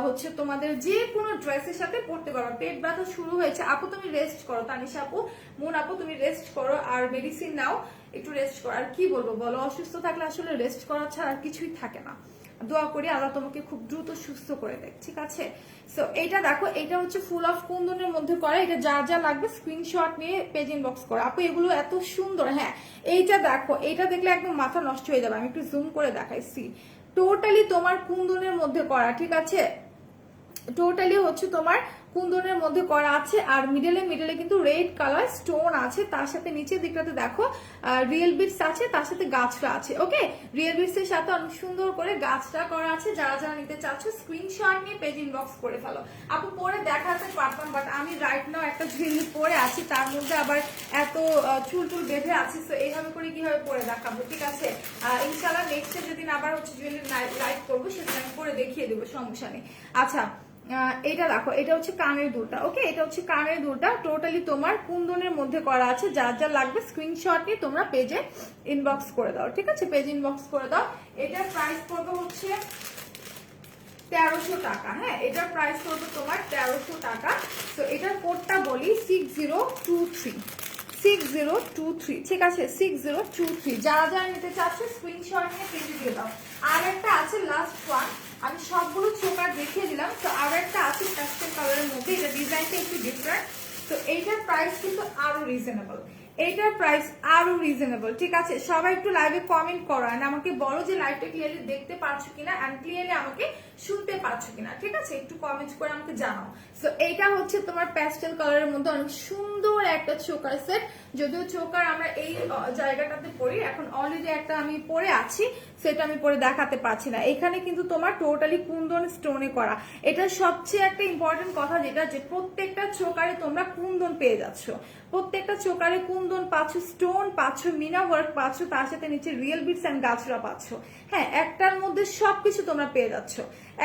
হচ্ছে তোমাদের যে কোনো ড্রেসের সাথে পরতে পারো। পেট ব্যথা শুরু হয়েছে আপু, তুমি রেস্ট করো, তানিশা আপু, মুন আপু, তুমি রেস্ট করো আর মেডিসিন নাও, একটু রেস্ট করো। আর কি বলবো বলো, অসুস্থ থাকলে আসলে রেস্ট করা ছাড়া আর কিছুই থাকে না। দোয়া করি আল্লাহ তোমাকে খুব দ্রুত সুস্থ করে দেয়, ঠিক আছে? সো এইটা দেখো, এটা হচ্ছে ফুল অফ কুন্দনের মধ্যে করা। এটা যা যা লাগবে স্ক্রিনশট নিয়ে পেজ ইনবক্স করো আপু, এগুলো এত সুন্দর। হ্যাঁ, এইটা দেখো, এইটা দেখলে একদম মাথা নষ্ট হয়ে যাবে। আমি একটু জুম করে দেখাইছি, টোটালি তোমার কুন্দনের মধ্যে করা, ঠিক আছে? টোটালি হচ্ছে তোমার কুন্দনের মধ্যে করা আছে। আর মিডলে কিন্তু রেড কালার স্টোন আছে, তার সাথে নিচের দিকটাতে দেখো রিয়েল বিটস আছে, তার সাথে গাছটা আছে। ওকে, রিয়েল বিটস এর সাথে অনেক সুন্দর করে গাছটা করা আছে। যারা যারা নিতে চাচ্ছ স্ক্রিনশট নিয়ে পেজ ইনবক্স করে ফেলো আপু। পরে দেখাতে পারতাম, বাট আমি রাইট নাও একটা জুয়েলারি পরে আছি, তার মধ্যে আবার এত চুল বেঁধে আছি। তো এইভাবে করে কিভাবে পরে দেখাবো, ঠিক আছে? ইনশাল্লাহ নেক্সটে যেদিন আবার হচ্ছে জুয়েলারি লাইভ করবো সেদিন আমি পরে দেখিয়ে দেবো, সমস্যা নেই। আচ্ছা, এটা দেখো, এটা হচ্ছে কানের দুলটা। ওকে, এটা হচ্ছে কানের দুলটা, টোটালি তোমার কুন্দনের মধ্যে করা আছে। যার যা লাগবে স্ক্রিনশট নিয়ে তোমরা পেজে ইনবক্স করে দাও, ঠিক আছে? পেজ ইনবক্স করে দাও। এটার প্রাইস পড়বে হচ্ছে 1300 টাকা। হ্যাঁ, এটার প্রাইস পড়বে তোমার 1300 টাকা। তো এটার কোডটা বলি 6023, 6023, ঠিক আছে? 6023। যারা যারা নিতে চাচ্ছে স্ক্রিনশট নিয়ে পেজে দিয়ে দাও। আর একটা আছে লাস্ট ওয়ান, আমি সবগুলো চোকার দেখিয়ে দিলাম। তো আর একটা আছে প্যাস্টেল কালারের মধ্যে, এটা ডিজাইনটা একটু ডিফারেন্ট। তো এইটার প্রাইস কিন্তু আরো রিজনেবল, এইটার প্রাইস আরো রিজনেবল, ঠিক আছে? সবাই একটু লাইভে কমেন্ট করো আর আমাকে বলো যে লাইভটা ক্লিয়ারলি দেখতে পাচ্ছো কিনা এন্ড ক্লিয়ারলি আমাকে শুনতে পাচ্ছো কিনা, ঠিক আছে? একটু কমেন্ট করে আমাকে জানাও। সো এইটা হচ্ছে তোমার প্যাস্টেল কালারের মধ্যে অনেক সুন্দর একটা চোকার সেট। যদিও চোকার আমরা এই জায়গাটাতে পরি, এখন অলরেডি একটা আমি পরে আছি, সেটা আমি পরে দেখাতে পারছি না। এখানে কিন্তু তোমার টোটালি কুন্দন স্টোনে করা। এটা সবচেয়ে একটা ইম্পর্টেন্ট কথা, যেটা যে প্রত্যেকটা চোকারে তোমরা কুন্দন পেয়ে যাচ্ছ, প্রত্যেকটা চোকারে কুন্দন পাচ্ছ, স্টোন পাচ্ছ, মিনা ওয়ার্ক পাচ্ছ, তার সাথে নিচে রিয়েল বিটস এন্ড গাছরা পাচ্ছ। হ্যাঁ, একটার মধ্যে সবকিছু তোমরা পেয়ে যাচ্ছ,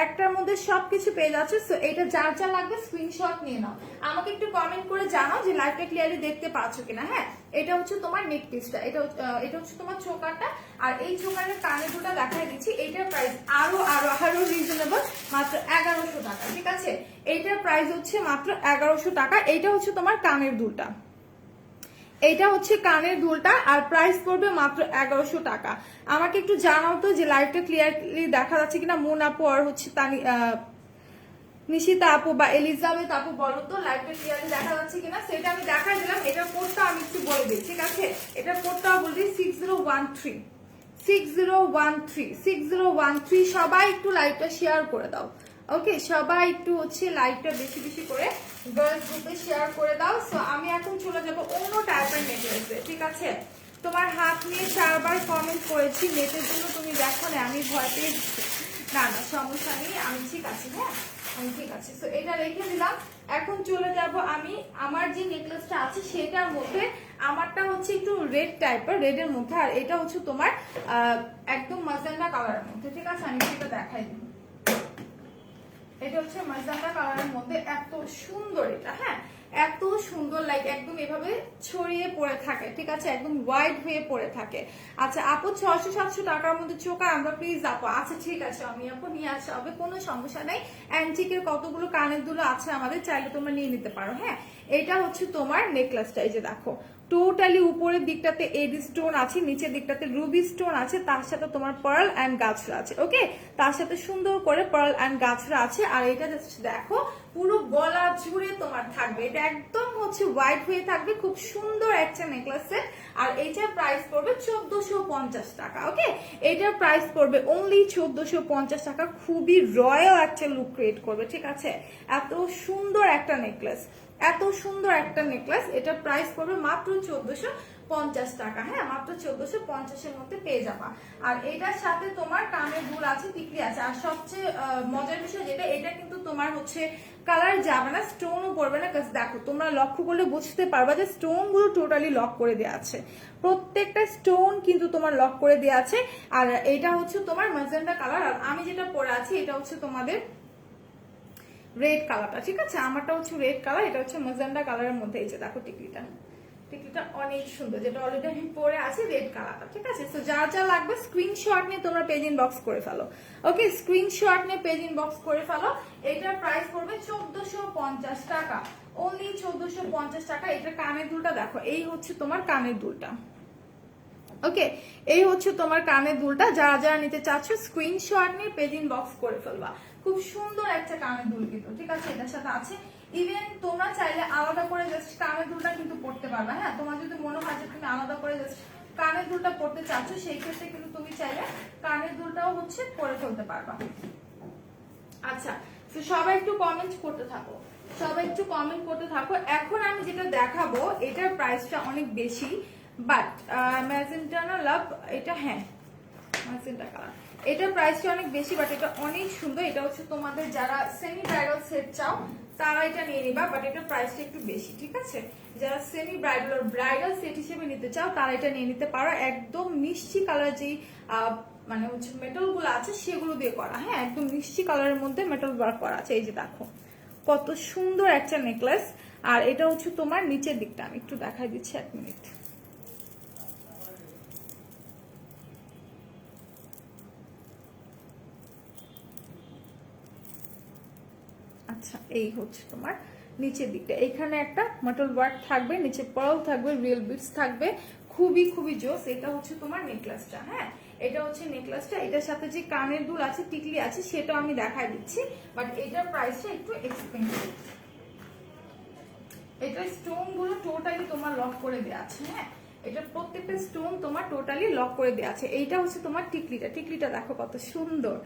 একটার মধ্যে সবকিছু পেয়ে যাচ্ছে। সো এটা যার যা লাগবে স্ক্রিনশট নিয়ে নাও, আমাকে একটু কমেন্ট করে জানাও যে লাইভটা ক্লিয়ারলি দেখতে পাচ্ছ কিনা। হ্যাঁ, এটা হচ্ছে তোমার নেক পিসটা, এটা হচ্ছে তোমার চোকারটা। আর এই চোকারের কানে দুটা দেখাই দিচ্ছি। এইটার প্রাইস আরো রিজনেবল, মাত্র 1100 টাকা, ঠিক আছে? এইটার প্রাইস হচ্ছে মাত্র 1100 টাকা। এইটা হচ্ছে তোমার কানের দুলটা, এইটা হচ্ছে কানের দুলটা, আর প্রাইস পড়বে মাত্র 1100 টাকা। আমাকে একটু জানাও তো যে লাইভটা ক্লিয়ারলি দেখা যাচ্ছে কিনা। মুন আপু আর হচ্ছে নিশিতা আপু বা এলিজাবেথ আপু, বলো তো লাইভটা ক্লিয়ারলি দেখা যাচ্ছে কিনা। সেটা আমি দেখাই দিলাম। এটার কোডটা আমি একটু বলে দিই, ঠিক আছে? এটার কোডটাও বলে দিই 6013, 6013, 6013। সবাই একটু লাইভটা শেয়ার করে দাও। ওকে, সবাই একটু হচ্ছে লাইভটা বেশি বেশি করে গার্লস গ্রুপে শেয়ার করে দাও। সো আমি এখন চলে যাব অন্য টাইপের নেকলেসে, ঠিক আছে? তোমার হাত নিয়ে 4 বার কমেন্ট করেছি, নেটের জন্য তুমি দেখো না, আমি ভয় পেয়ে না সমস্যা নেই, আমি ঠিক আছি। হ্যাঁ, আমি ঠিক আছে। সো এটা রেখে দিলাম। এখন চলে যাব আমি আমার যে নেকলেসটা আছে সেটার মধ্যে। আমারটা হচ্ছে একটু রেড টাইপের, রেডের মধ্যে, আর এটা হচ্ছে তোমার একদম মাজেন্ডা কালারের মধ্যে, ঠিক আছে? আমি সেটা দেখাই দিই। এটা হচ্ছে মাজেন্ডা কালারের মধ্যে, এত সুন্দর এটা। হ্যাঁ, এত সুন্দর, লাইক একদম এভাবে ছড়িয়ে পড়ে থাকে, ঠিক আছে, একদম ওয়াইড হয়ে পড়ে থাকে। আচ্ছা আপু 600-700 টাকার মধ্যে চোকার আমরা প্লিজ আপু, আচ্ছা ঠিক আছে আমি আপু নিয়ে আসা হবে, কোনো সমস্যা নেই। অ্যান্টিকের কতগুলো কানের দুল আছে আমাদের, চাইলে তোমরা নিয়ে নিতে পারো। হ্যাঁ, এটা হচ্ছে তোমার নেকলেসটা, এই যে দেখো টোটালি উপরের দিকটাতে এডি স্টোন আছে, নিচের দিকটাতে রুবি স্টোন আছে, তার সাথে তোমার পার্ল অ্যান্ড গাছরা আছে। ওকে, তার সাথে সুন্দর করে পার্ল অ্যান্ড গাছরা আছে। আর এটা দেখো পুরো গলা জুড়ে তোমার থাকবে, এটা একদম হচ্ছে হোয়াইট হয়ে থাকবে, খুব সুন্দর একটা নেকলেস সেট। আর এটার প্রাইস পড়বে 1450 টাকা। ওকে, এটার প্রাইস পড়বে অনলি 1450 টাকা। খুবই রয়্যাল একটা লুক ক্রিয়েট করবে, ঠিক আছে। এত সুন্দর একটা নেকলেস, এত সুন্দর একটা নেকলেস, এটা প্রাইস পড়বে মাত্র 1450 টাকা। হ্যাঁ, মাত্র 1450-এর মধ্যে পেয়ে যাবা। আর এটার সাথে তোমার কানের দুল আছে, টিকলি আছে। আর সবচেয়ে মজার বিষয় যেটা, এটা কিন্তু তোমার হচ্ছে কালার যাবে না, স্টোনও পড়বে না। দেখো তোমরা লক্ষ্য করলে বুঝতে পারবা যে স্টোন গুলো টোটালি লক করে দেওয়া আছে, প্রত্যেকটা স্টোন কিন্তু তোমার লক করে দেওয়া আছে। আর এটা হচ্ছে তোমার ম্যাজেন্ডা কালার, আর আমি যেটা পরে আছি এটা হচ্ছে তোমাদের রেড কালারটা, ঠিক আছে। আমারটা হচ্ছে রেড কালার, এটা হচ্ছে ম্যাজেন্ডা কালারের মধ্যে। এই যে দেখো টিকলিটা, টিকলিটা অনেক সুন্দর, যেটা অলরেডি আমি পরে আছি রেড কালারটা, ঠিক আছে। তো যা যা লাগবে স্ক্রিনশট নিয়ে তোমরা পেজ ইনবক্স করে ফেলো। ওকে, স্ক্রিনশট নিয়ে পেজ ইনবক্স করে ফেলো। এটার প্রাইস পড়বে 1450 টাকা, অনলি 1450 টাকা। এটা কানের দুলটা দেখো, এই হচ্ছে তোমার কানের দুলটা। ওকে, এই হচ্ছে তোমার কানের দুলটা। যারা যারা নিতে চাচ্ছ স্ক্রিনশট নিয়ে পেজ ইনবক্স করে ফেলবা। খুব সুন্দর একটা কানের দুল কিন্তু, ঠিক আছে, এটার সাথে আছে। ইভেন তোমরা চাইলে আলাদা করে জাস্ট কানের দুলটা কিন্তু পড়তে পারবে। হ্যাঁ, তোমার যদি মনে হয় যে তুমি আলাদা করে জাস্ট কানের দুলটা পড়তে চাচ্ছ, সেই ক্ষেত্রে কিন্তু তুমি চাইলে কানের দুলটাও হচ্ছে পরে ফেলতে পারবা। আচ্ছা, তো সবাই একটু কমেন্ট করতে থাকো, সবাই একটু কমেন্ট করতে থাকো। এখন আমি যেটা দেখাবো এটার প্রাইসটা অনেক বেশি, বাট ম্যাজেন্টা না লাভ, এটা হ্যাঁ ম্যাজেন্টা কালার, এটার প্রাইসটা অনেক বেশি, বাট এটা অনেক সুন্দর। এটা হচ্ছে তোমাদের যারা সেমি ব্রাইডাল সেট চাও তারা এটা নিয়ে নিবা, বাট এটার প্রাইসটা একটু বেশি, ঠিক আছে। যারা সেমি ব্রাইডাল আর ব্রাইডাল সেট হিসেবে নিতে চাও তারা এটা নিয়ে নিতে পারো। একদম মিষ্টি কালার যেই মানে হচ্ছে মেটাল গুলো আছে সেগুলো দিয়ে করা। হ্যাঁ, একদম মিষ্টি কালারের মধ্যে মেটাল ওয়ার্ক করা আছে। এই যে দেখো কত সুন্দর একটা নেকলেস। আর এটা হচ্ছে তোমার নিচের দিকটা, আমি একটু দেখাই দিচ্ছি, 1 মিনিট। আচ্ছা, এই হচ্ছে তোমার নিচের দিকটা, এখানে একটা মেটাল ওয়ার্ক থাকবে, নিচে পার্ল থাকবে, রিয়েল বিটস থাকবে, খুবই খুবই জোস। এটা হচ্ছে তোমার নেকলেসটা। হ্যাঁ, এটা হচ্ছে নেকলেসটা। এটার সাথে যে কানের দুল আছে, টিকলি আছে, সেটা আমি দেখাই দিচ্ছি, বাট এটার প্রাইসটা একটু এক্সপেন্সিভ। এটা স্টোন গুলো টোটালি তোমার লক করে দেওয়া আছে। হ্যাঁ, এটা প্রত্যেকটা স্টোন তোমার টোটালি লক করে দেওয়া আছে। এইটা হচ্ছে তোমার টিকলিটা, টিকলিটা দেখো কত সুন্দর,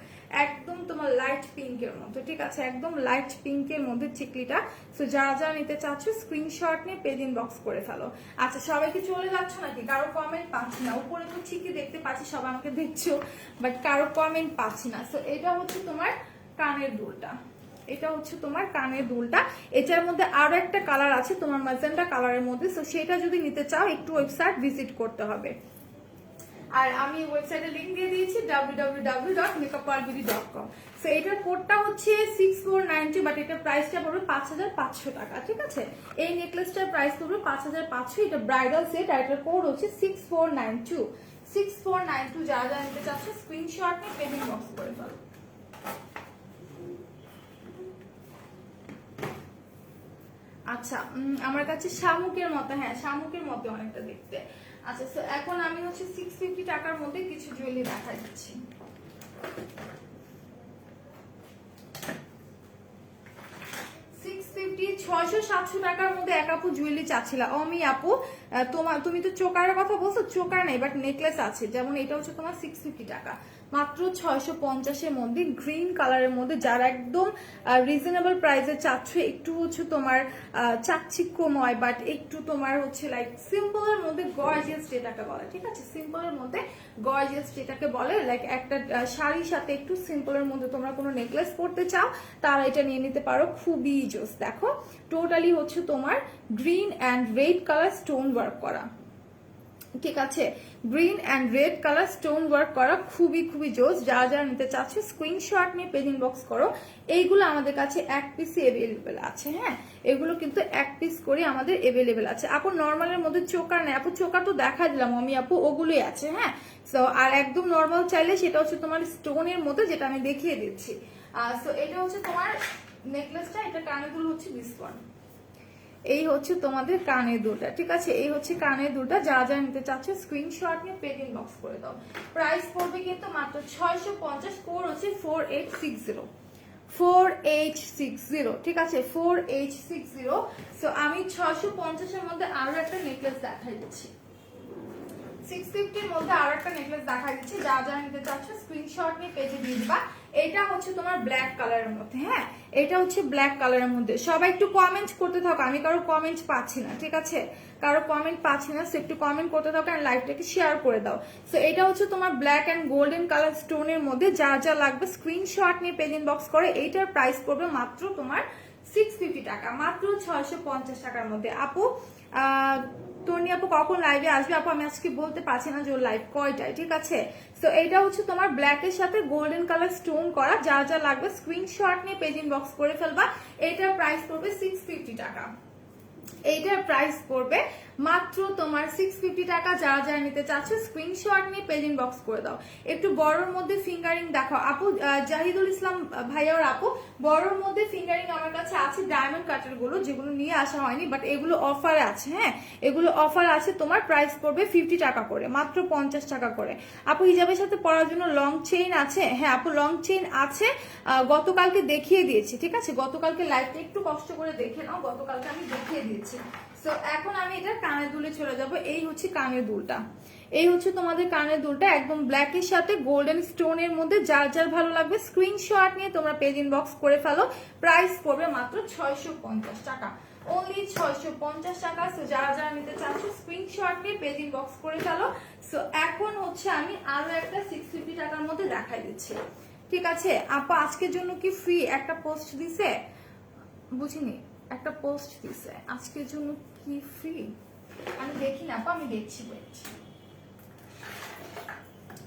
একদম তোমার লাইট পিঙ্কের মধ্যে, ঠিক আছে, একদম লাইট পিঙ্কের মধ্যে টিকলিটা। সো যারা যারা নিতে চাচ্ছ স্ক্রিনশট নিয়ে পেজ ইনবক্স করে ফেলো। আচ্ছা, সবাইকে চলে যাচ্ছ নাকি? কারো কমেন্ট পাচ্ছি না, উপরে তো ঠিকই দেখতে পাচ্ছি সবাই আমাকে দেখছো, বাট কারো কমেন্ট পাচ্ছি না। সো এটা হচ্ছে তোমার কানের দুলটা, এটা হচ্ছে তোমার কানের দুলটা। এটার মধ্যে আরো একটা কালার আছে তোমার ম্যাজেন্টা কালারের মধ্যে, সো সেটা যদি নিতে চাও একটু ওয়েবসাইট ভিজিট করতে হবে। আর আমি ওয়েবসাইটের লিংক দিয়ে দিয়েছি www.makeuppearlbeauty.com। সো এটার কোডটা হচ্ছে 6492, বাট এটার প্রাইসটা পড়বে 5500 টাকা, ঠিক আছে। এই নেকলেসটার প্রাইস পড়বে 5500, এটা ব্রাইডাল সেট, আর এটার কোড হচ্ছে 6492। 6492 যারা যারা নিতে চাচ্ছ স্ক্রিনশট নিয়ে পেমেন্ট বক্স করে ফেলো। আচ্ছা, আমার কাছে শামুকের মতো, হ্যাঁ শামুকের মতো অনেকটা দেখতে। আচ্ছা, তো এখন আমি হচ্ছে 650 টাকার মধ্যে কিছু জুয়েলারি দেখা দিচ্ছি। 650-700 টাকার মধ্যে এক আপু জুয়েলারি চাচ্ছিল। অমি আপু, তুমি তো চোকারের কথা বলছো, চোকার নেই বাট নেকলেস আছে। যেমন এটা হচ্ছে তোমার 650 টাকা, মাত্র 650-এর মধ্যে গ্রিন কালারের মধ্যে। যারা একদম রিজনেবল প্রাইসে চাচ্ছ, একটু হচ্ছে তোমার চাকচিক্যময় বাট একটু তোমার হচ্ছে লাইক সিম্পলের মধ্যে গর্জিয়াস যেটাকে বলে, ঠিক আছে, সিম্পলের মধ্যে গর্জিয়াস যেটাকে বলে, লাইক একটা শাড়ির সাথে একটু সিম্পলের মধ্যে তোমরা কোনো নেকলেস পরতে চাও তারা এটা নিয়ে নিতে পারো। খুবই জোস। দেখো টোটালি হচ্ছে তোমার green and red colour stone work করা, ঠিক আছে, green and red colour stone work করা, খুবই খুবই জোস। যারা যারা নিতে চাচ্ছ স্ক্রিনশট নিয়ে পেজ ইনবক্স করো। এইগুলো আমাদের কাছে এক পিসে অ্যাভেলেবেল আছে। হ্যাঁ, এগুলো কিন্তু এক পিস করে আমাদের অ্যাভেলেবেল আছে। আপু নর্মালের মধ্যে চোকার নেই, আপু চোকার তো দেখা দিলাম আমি আপু, ওগুলোই আছে। হ্যাঁ, সো আর একদম নর্মাল চাইলে সেটা হচ্ছে তোমার স্টোনের মধ্যে, যেটা আমি দেখিয়ে দিচ্ছি। সো এটা হচ্ছে তোমার নেকলেসটা, এটা কানের দুল হচ্ছে দিস ওয়ান। এই হচ্ছে তোমাদের কানের দুলটা। ঠিক আছে, এই হচ্ছে কানের দুলটা। যা যা নিতে চাচ্ছে স্ক্রিনশট নিয়ে পেজ ইনবক্স করে দাও। প্রাইস পড়বে কিন্তু মাত্র 650। কোড হচ্ছে 4860, 4860। ঠিক আছে, 4860। সো আমি 650-এর মধ্যে আরো একটা নেকলেস দেখাই দিচ্ছি, 650-র মধ্যে আরো একটা নেকলেস দেখা দিচ্ছি। যা যা নিতে চাচ্ছ স্ক্রিনশট নিয়ে পেজে দিয়ে দিবা। এটা হচ্ছে তোমার ব্ল্যাক কালারের মধ্যে। হ্যাঁ, এটা হচ্ছে ব্ল্যাক কালারের মধ্যে। সবাই একটু কমেন্ট করতে থাকো, আমি কারো কমেন্ট পাচ্ছি না। ঠিক আছে, কারো কমেন্ট পাচ্ছি না, সো একটু কমেন্ট করতে থাকো আর লাইভটাকে শেয়ার করে দাও। সো এটা হচ্ছে তোমার ব্ল্যাক এন্ড গোল্ডেন কালার স্টোনের মধ্যে। যা যা লাগবে স্ক্রিনশট নিয়ে পেজ ইনবক্স করে। এইটার প্রাইস পড়বে মাত্র তোমার 650 টাকা, মাত্র 650 টাকার মধ্যে। আপু তনি আপু কখন লাইভে আসবে? আপু আমি আজকে বলতে পারছি না যে ওর লাইভ কয়টায়। ঠিক আছে, সো এইটা হচ্ছে তোমার ব্ল্যাকের সাথে গোল্ডেন কালার স্টোন করা। যা যা লাগবে স্ক্রিনশট নিয়ে পেজ ইনবক্স করে ফেলবা। এটার প্রাইস পড়বে 650 টাকা। এইটার প্রাইস পড়বে মাত্র তোমার 650 টাকা। যারা যারা নিতে চাচ্ছ স্ক্রিনশট নিয়ে পেজ ইনবক্স করে দাও। একটু বড়র মধ্যে ফিঙ্গারিং দেখাও আপু। জাহিদুল ইসলাম ভাইয়ার আপু, বড়র মধ্যে ফিঙ্গারিং আমার কাছে আছে, ডায়মন্ড কাটার গুলো, যেগুলো নিয়ে আসা হয়নি, বাট এগুলো অফারে আছে। হ্যাঁ, এগুলো অফার আছে। তোমার প্রাইস পড়বে 50 টাকা করে, মাত্র 50 টাকা করে। আপু হিজাবের সাথে পরার জন্য লং চেইন আছে? হ্যাঁ আপু, লং চেইন আছে, গতকালকে দেখিয়ে দিয়েছি। ঠিক আছে, গতকালকে লাইভটা একটু কষ্ট করে দেখে নাও, গতকালকে আমি দেখিয়ে দিয়েছি। সো এখন আমি এটা কানের দুলে চলে যাব। এই হচ্ছে কানের দুলটা, এই হচ্ছে তোমাদের কানের দুলটা, একদম ব্ল্যাকের সাথে গোল্ডেন স্টোনের মধ্যে। যার যার ভালো লাগবে স্ক্রিনশট নিয়ে তোমরা পেজ ইনবক্স করে ফেলো। প্রাইস পড়বে মাত্র 650 টাকা, অনলি 650 টাকা। সো যারা যারা নিতে চাচ্ছ স্ক্রিনশট নিয়ে পেজ ইনবক্স করে ফেলো। সো এখন হচ্ছে আমি আরো একটা 650 টাকার মধ্যে দেখাই দিচ্ছি। ঠিক আছে আপা, আজকের জন্য কি ফ্রি একটা পোস্ট দিছে? বুঝিনি, একটা পোস্ট দিছে আজকের জন্য কি ফ্রি? আমি দেখি না আপা, আমি দেখছি, ওয়েট।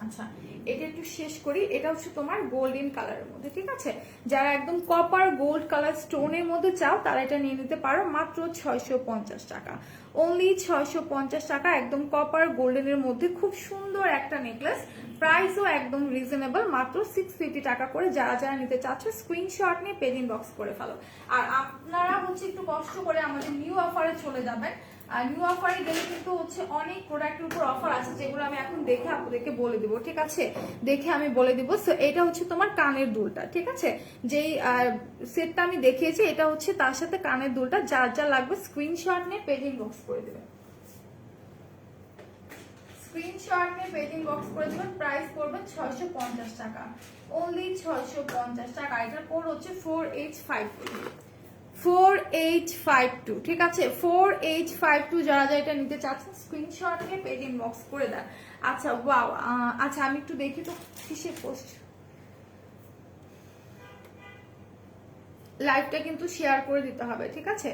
আচ্ছা, এটা একটু শেষ করি। এটা হচ্ছে তোমার গোল্ডেন কালারের মধ্যে। ঠিক আছে, যারা একদম কপার গোল্ড কালার স্টোনের মধ্যে চাও তারা এটা নিয়ে নিতে পারো, মাত্র 650 টাকা, অনলি 650 টাকা। একদম কপার গোল্ডেনের মধ্যে খুব সুন্দর একটা নেকলেস। প্রাইসও একদম রিজনেবল, মাত্র 650 টাকা করে। যারা যারা নিতে চাচ্ছ স্ক্রিনশট নিয়ে পেজ ইনবক্স করে ফেলো। আর আপনারা হচ্ছে একটু কষ্ট করে আমাদের নিউ অফারে চলে যাবেন। আর নিউ অফারে গেলে কিন্তু হচ্ছে অনেক প্রোডাক্টের উপর অফার আছে, যেগুলো আমি এখন দেখে আপনাদেরকে বলে দিব। ঠিক আছে, দেখে আমি বলে দিব। সো এটা হচ্ছে তোমার কানের দুলটা। ঠিক আছে, যেই সেটটা আমি দেখিয়েছি এটা হচ্ছে তার সাথে কানের দুলটা। যার যা লাগবে স্ক্রিনশট নিয়ে পেজ ইনবক্স করে দেবেন, স্ক্রিনশট নিয়ে পেজ ইনবক্স করে দেবেন। প্রাইস পড়বে 650 টাকা, অনলি 650 টাকা। এটার কোড হচ্ছে 4852, 4852। ঠিক আছে, 4852। যারা যারা এটা নিতে চাচ্ছেন স্ক্রিনশট নিয়ে পেজ ইনবক্স করে দেন। আচ্ছা ওয়াও, আচ্ছা আমি একটু দেখি তো কিসের পোস্ট। লাইভটা কিন্তু শেয়ার করে দিতে হবে। ঠিক আছে,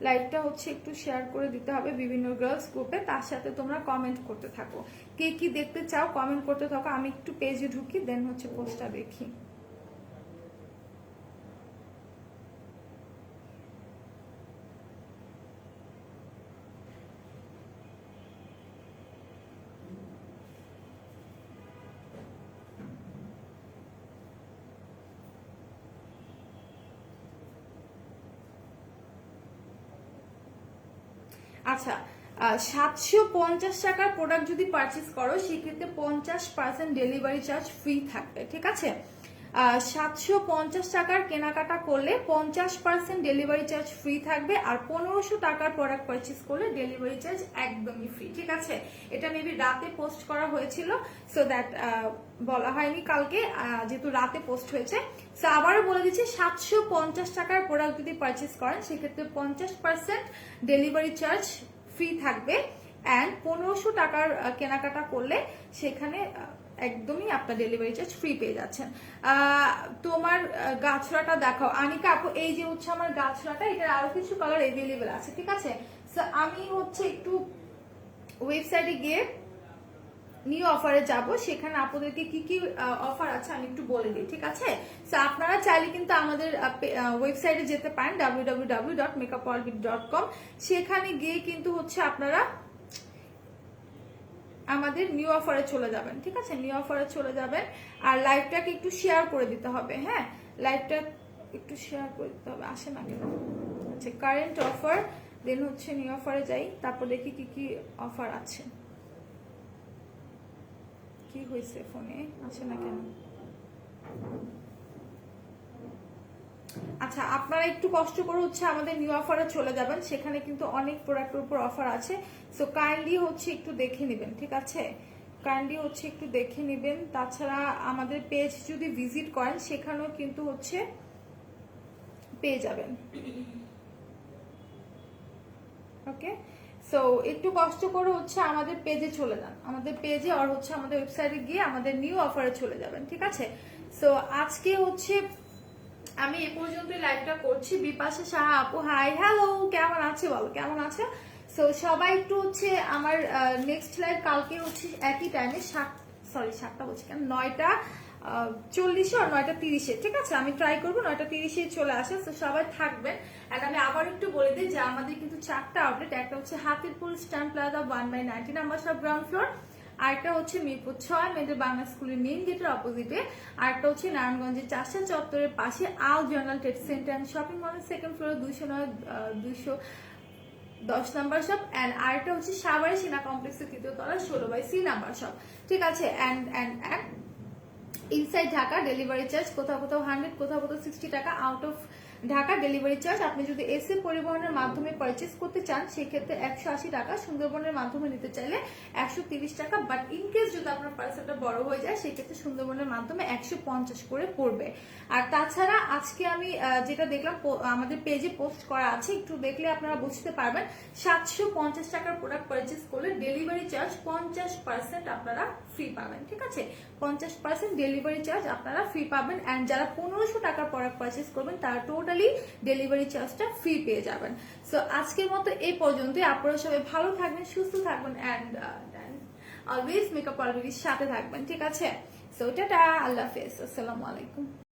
লাইভটা হচ্ছে একটু শেয়ার করে দিতে হবে বিভিন্ন গার্লস গ্রুপে। তার সাথে তোমরা কমেন্ট করতে থাকো, কে কি দেখতে চাও কমেন্ট করতে থাকো। আমি একটু পেজে ঢুকি, দেন হচ্ছে পোস্টটা দেখি। আচ্ছা, 750 টাকার প্রোডাক্ট যদি পারচেস করো সেক্ষেত্রে 50% ডেলিভারি চার্জ ফ্রি থাকবে। ঠিক আছে, 750 টাকার কেনাকাটা করলে 50% ডেলিভারি চার্জ ফ্রি থাকবে। আর 1500 টাকার প্রোডাক্ট পারচেস করলে ডেলিভারি চার্জ একদমই ফ্রি। ঠিক আছে, এটা মেবি রাতে পোস্ট করা হয়েছিল, সো দ্যাট বলা হয়নি কালকে, যেহেতু রাতে পোস্ট হয়েছে। সো আবারও বলে দিচ্ছি, 750 টাকার প্রোডাক্ট যদি পারচেস করেন সেক্ষেত্রে 50% ডেলিভারি চার্জ ফ্রি থাকবে। অ্যান্ড 1500 টাকার কেনাকাটা করলে সেখানে একদমই আপনার ডেলিভারি চার্জ ফ্রি পেয়ে যাচ্ছেন। তোমার গাছড়াটা দেখাও আনিকা আপু। এই যে হচ্ছে আমার গাছড়াটা, এটার আরো কিছু কালার এভেলেবেল আছে। ঠিক আছে, সো আমি হচ্ছে একটু ওয়েবসাইটে গিয়ে নিউ অফারে যাব, সেখানে আপনাদেরকে কি কি অফার আছে আমি একটু বলে দিই, ঠিক আছে? সো আপনারা চাইলে কিন্তু আমাদের ওয়েবসাইটে যেতে পারেন www.makeupallbeauty.com। সেখানে গিয়ে কিন্তু হচ্ছে আপনারা আমাদের নিউ অফারে চলে যাবেন, ঠিক আছে? নিউ অফারে চলে যাবেন, আর লাইভটাকে একটু শেয়ার করে দিতে হবে। হ্যাঁ, লাইভটা একটু শেয়ার করে দিতে হবে। আসে না কেন? আচ্ছা, কারেন্ট অফার, দেন হচ্ছে নিউ অফারে যাই, তারপর দেখি কি কি অফার আছে। কি হয়েছে ফোনে? আসে না কেন? আচ্ছা, আপনারা একটু কষ্ট করে হচ্ছে আমাদের নিউ অফারে চলে যাবেন, সেখানে কিন্তু অনেক প্রোডাক্টের উপর অফার আছে। সো কাইন্ডলি হচ্ছে একটু দেখে নেবেন, ঠিক আছে? কাইন্ডলি হচ্ছে একটু দেখে নেবেন। তাছাড়া আমাদের পেজ যদি ভিজিট করেন, সেখানেও কিন্তু হচ্ছে পেয়ে যাবেন। ওকে, সো একটু কষ্ট করে হচ্ছে আমাদের পেজে চলে যান, আমাদের পেজে আর হচ্ছে আমাদের ওয়েবসাইটে গিয়ে আমাদের নিউ অফারে চলে যাবেন, ঠিক আছে? সো আজকে হচ্ছে আমি এ পর্যন্ত লাইভটা করছি। বিপাশা সাহা আপু, হাই, হ্যালো, কেমন আছে বলো, কেমন আছে? সো সবাই একটু হচ্ছে আমার নেক্সট লাইভ কালকে হচ্ছে একই টাইমে 7টা বলছি কেন, 9:40 আর 9:30, ঠিক আছে? আমি ট্রাই করবো 9:30 চলে আসে। তো সবাই থাকবেন। আর আমি আবার একটু বলে দিই যে আমাদের কিন্তু 4টা আউটলেট, একটা হচ্ছে হাতিরপুল স্ট্যান্ড প্লাজা 1/90 নাম্বার সব গ্রাউন্ড ফ্লোর, আরেকটা হচ্ছে মিরপুর 6 মেয়েদের বাংলা স্কুলের মেইন গেটের অপোজিটে, আরেকটা হচ্ছে নারায়ণগঞ্জের চাষা চত্বরের পাশে Al general trade centre and shopping মলের সেকেন্ড ফ্লোরে 210 নাম্বার শপ, অ্যান্ড আরেকটা হচ্ছে সাভারে সেনা কমপ্লেক্সের 3য় তলা 16/C নাম্বার শপ, ঠিক আছে? And inside Dhaka delivery charge কোথাও কোথাও 100, কোথাও কোথাও 60 টাকা। Out of Dhaka delivery charge আপনি যদি এসএ পরিবহনের মাধ্যমে পারচেস করতে চান, সেক্ষেত্রে 180 টাকা। সুন্দরবনের মাধ্যমে নিতে চাইলে 130 টাকা। বাট ইন কেস যদি আপনার পার্সেলটা বড় হয়ে যায়, সেক্ষেত্রে সুন্দরবনের মাধ্যমে 150 করে পড়বে। আর তাছাড়া আজকে আমি যেটা দেখলাম আমাদের পেজে পোস্ট করা আছে, একটু দেখলে আপনারা বুঝতে পারবেন। 750 টাকার প্রোডাক্ট পারচেস করলে ডেলিভারি চার্জ 50% আপনারা ফ্রি পাবেন, ঠিক আছে? 50% ডেলিভারি চার্জ আপনারা ফ্রি পাবেন। অ্যান্ড যারা 1500 টাকার প্রোডাক্ট পারচেস করবেন, তারা টোটালি ডেলিভারি চার্জটা ফ্রি পেয়ে যাবেন। সো আজকের মতো এই পর্যন্তই। আপনারা সবাই ভালো থাকবেন, সুস্থ থাকবেন, অ্যান্ড অলওয়েজ মেকআপ অলওয়েজ সাথে থাকবেন, ঠিক আছে? সো টাটা, আল্লাহ হাফেজ, আসসালামু আলাইকুম।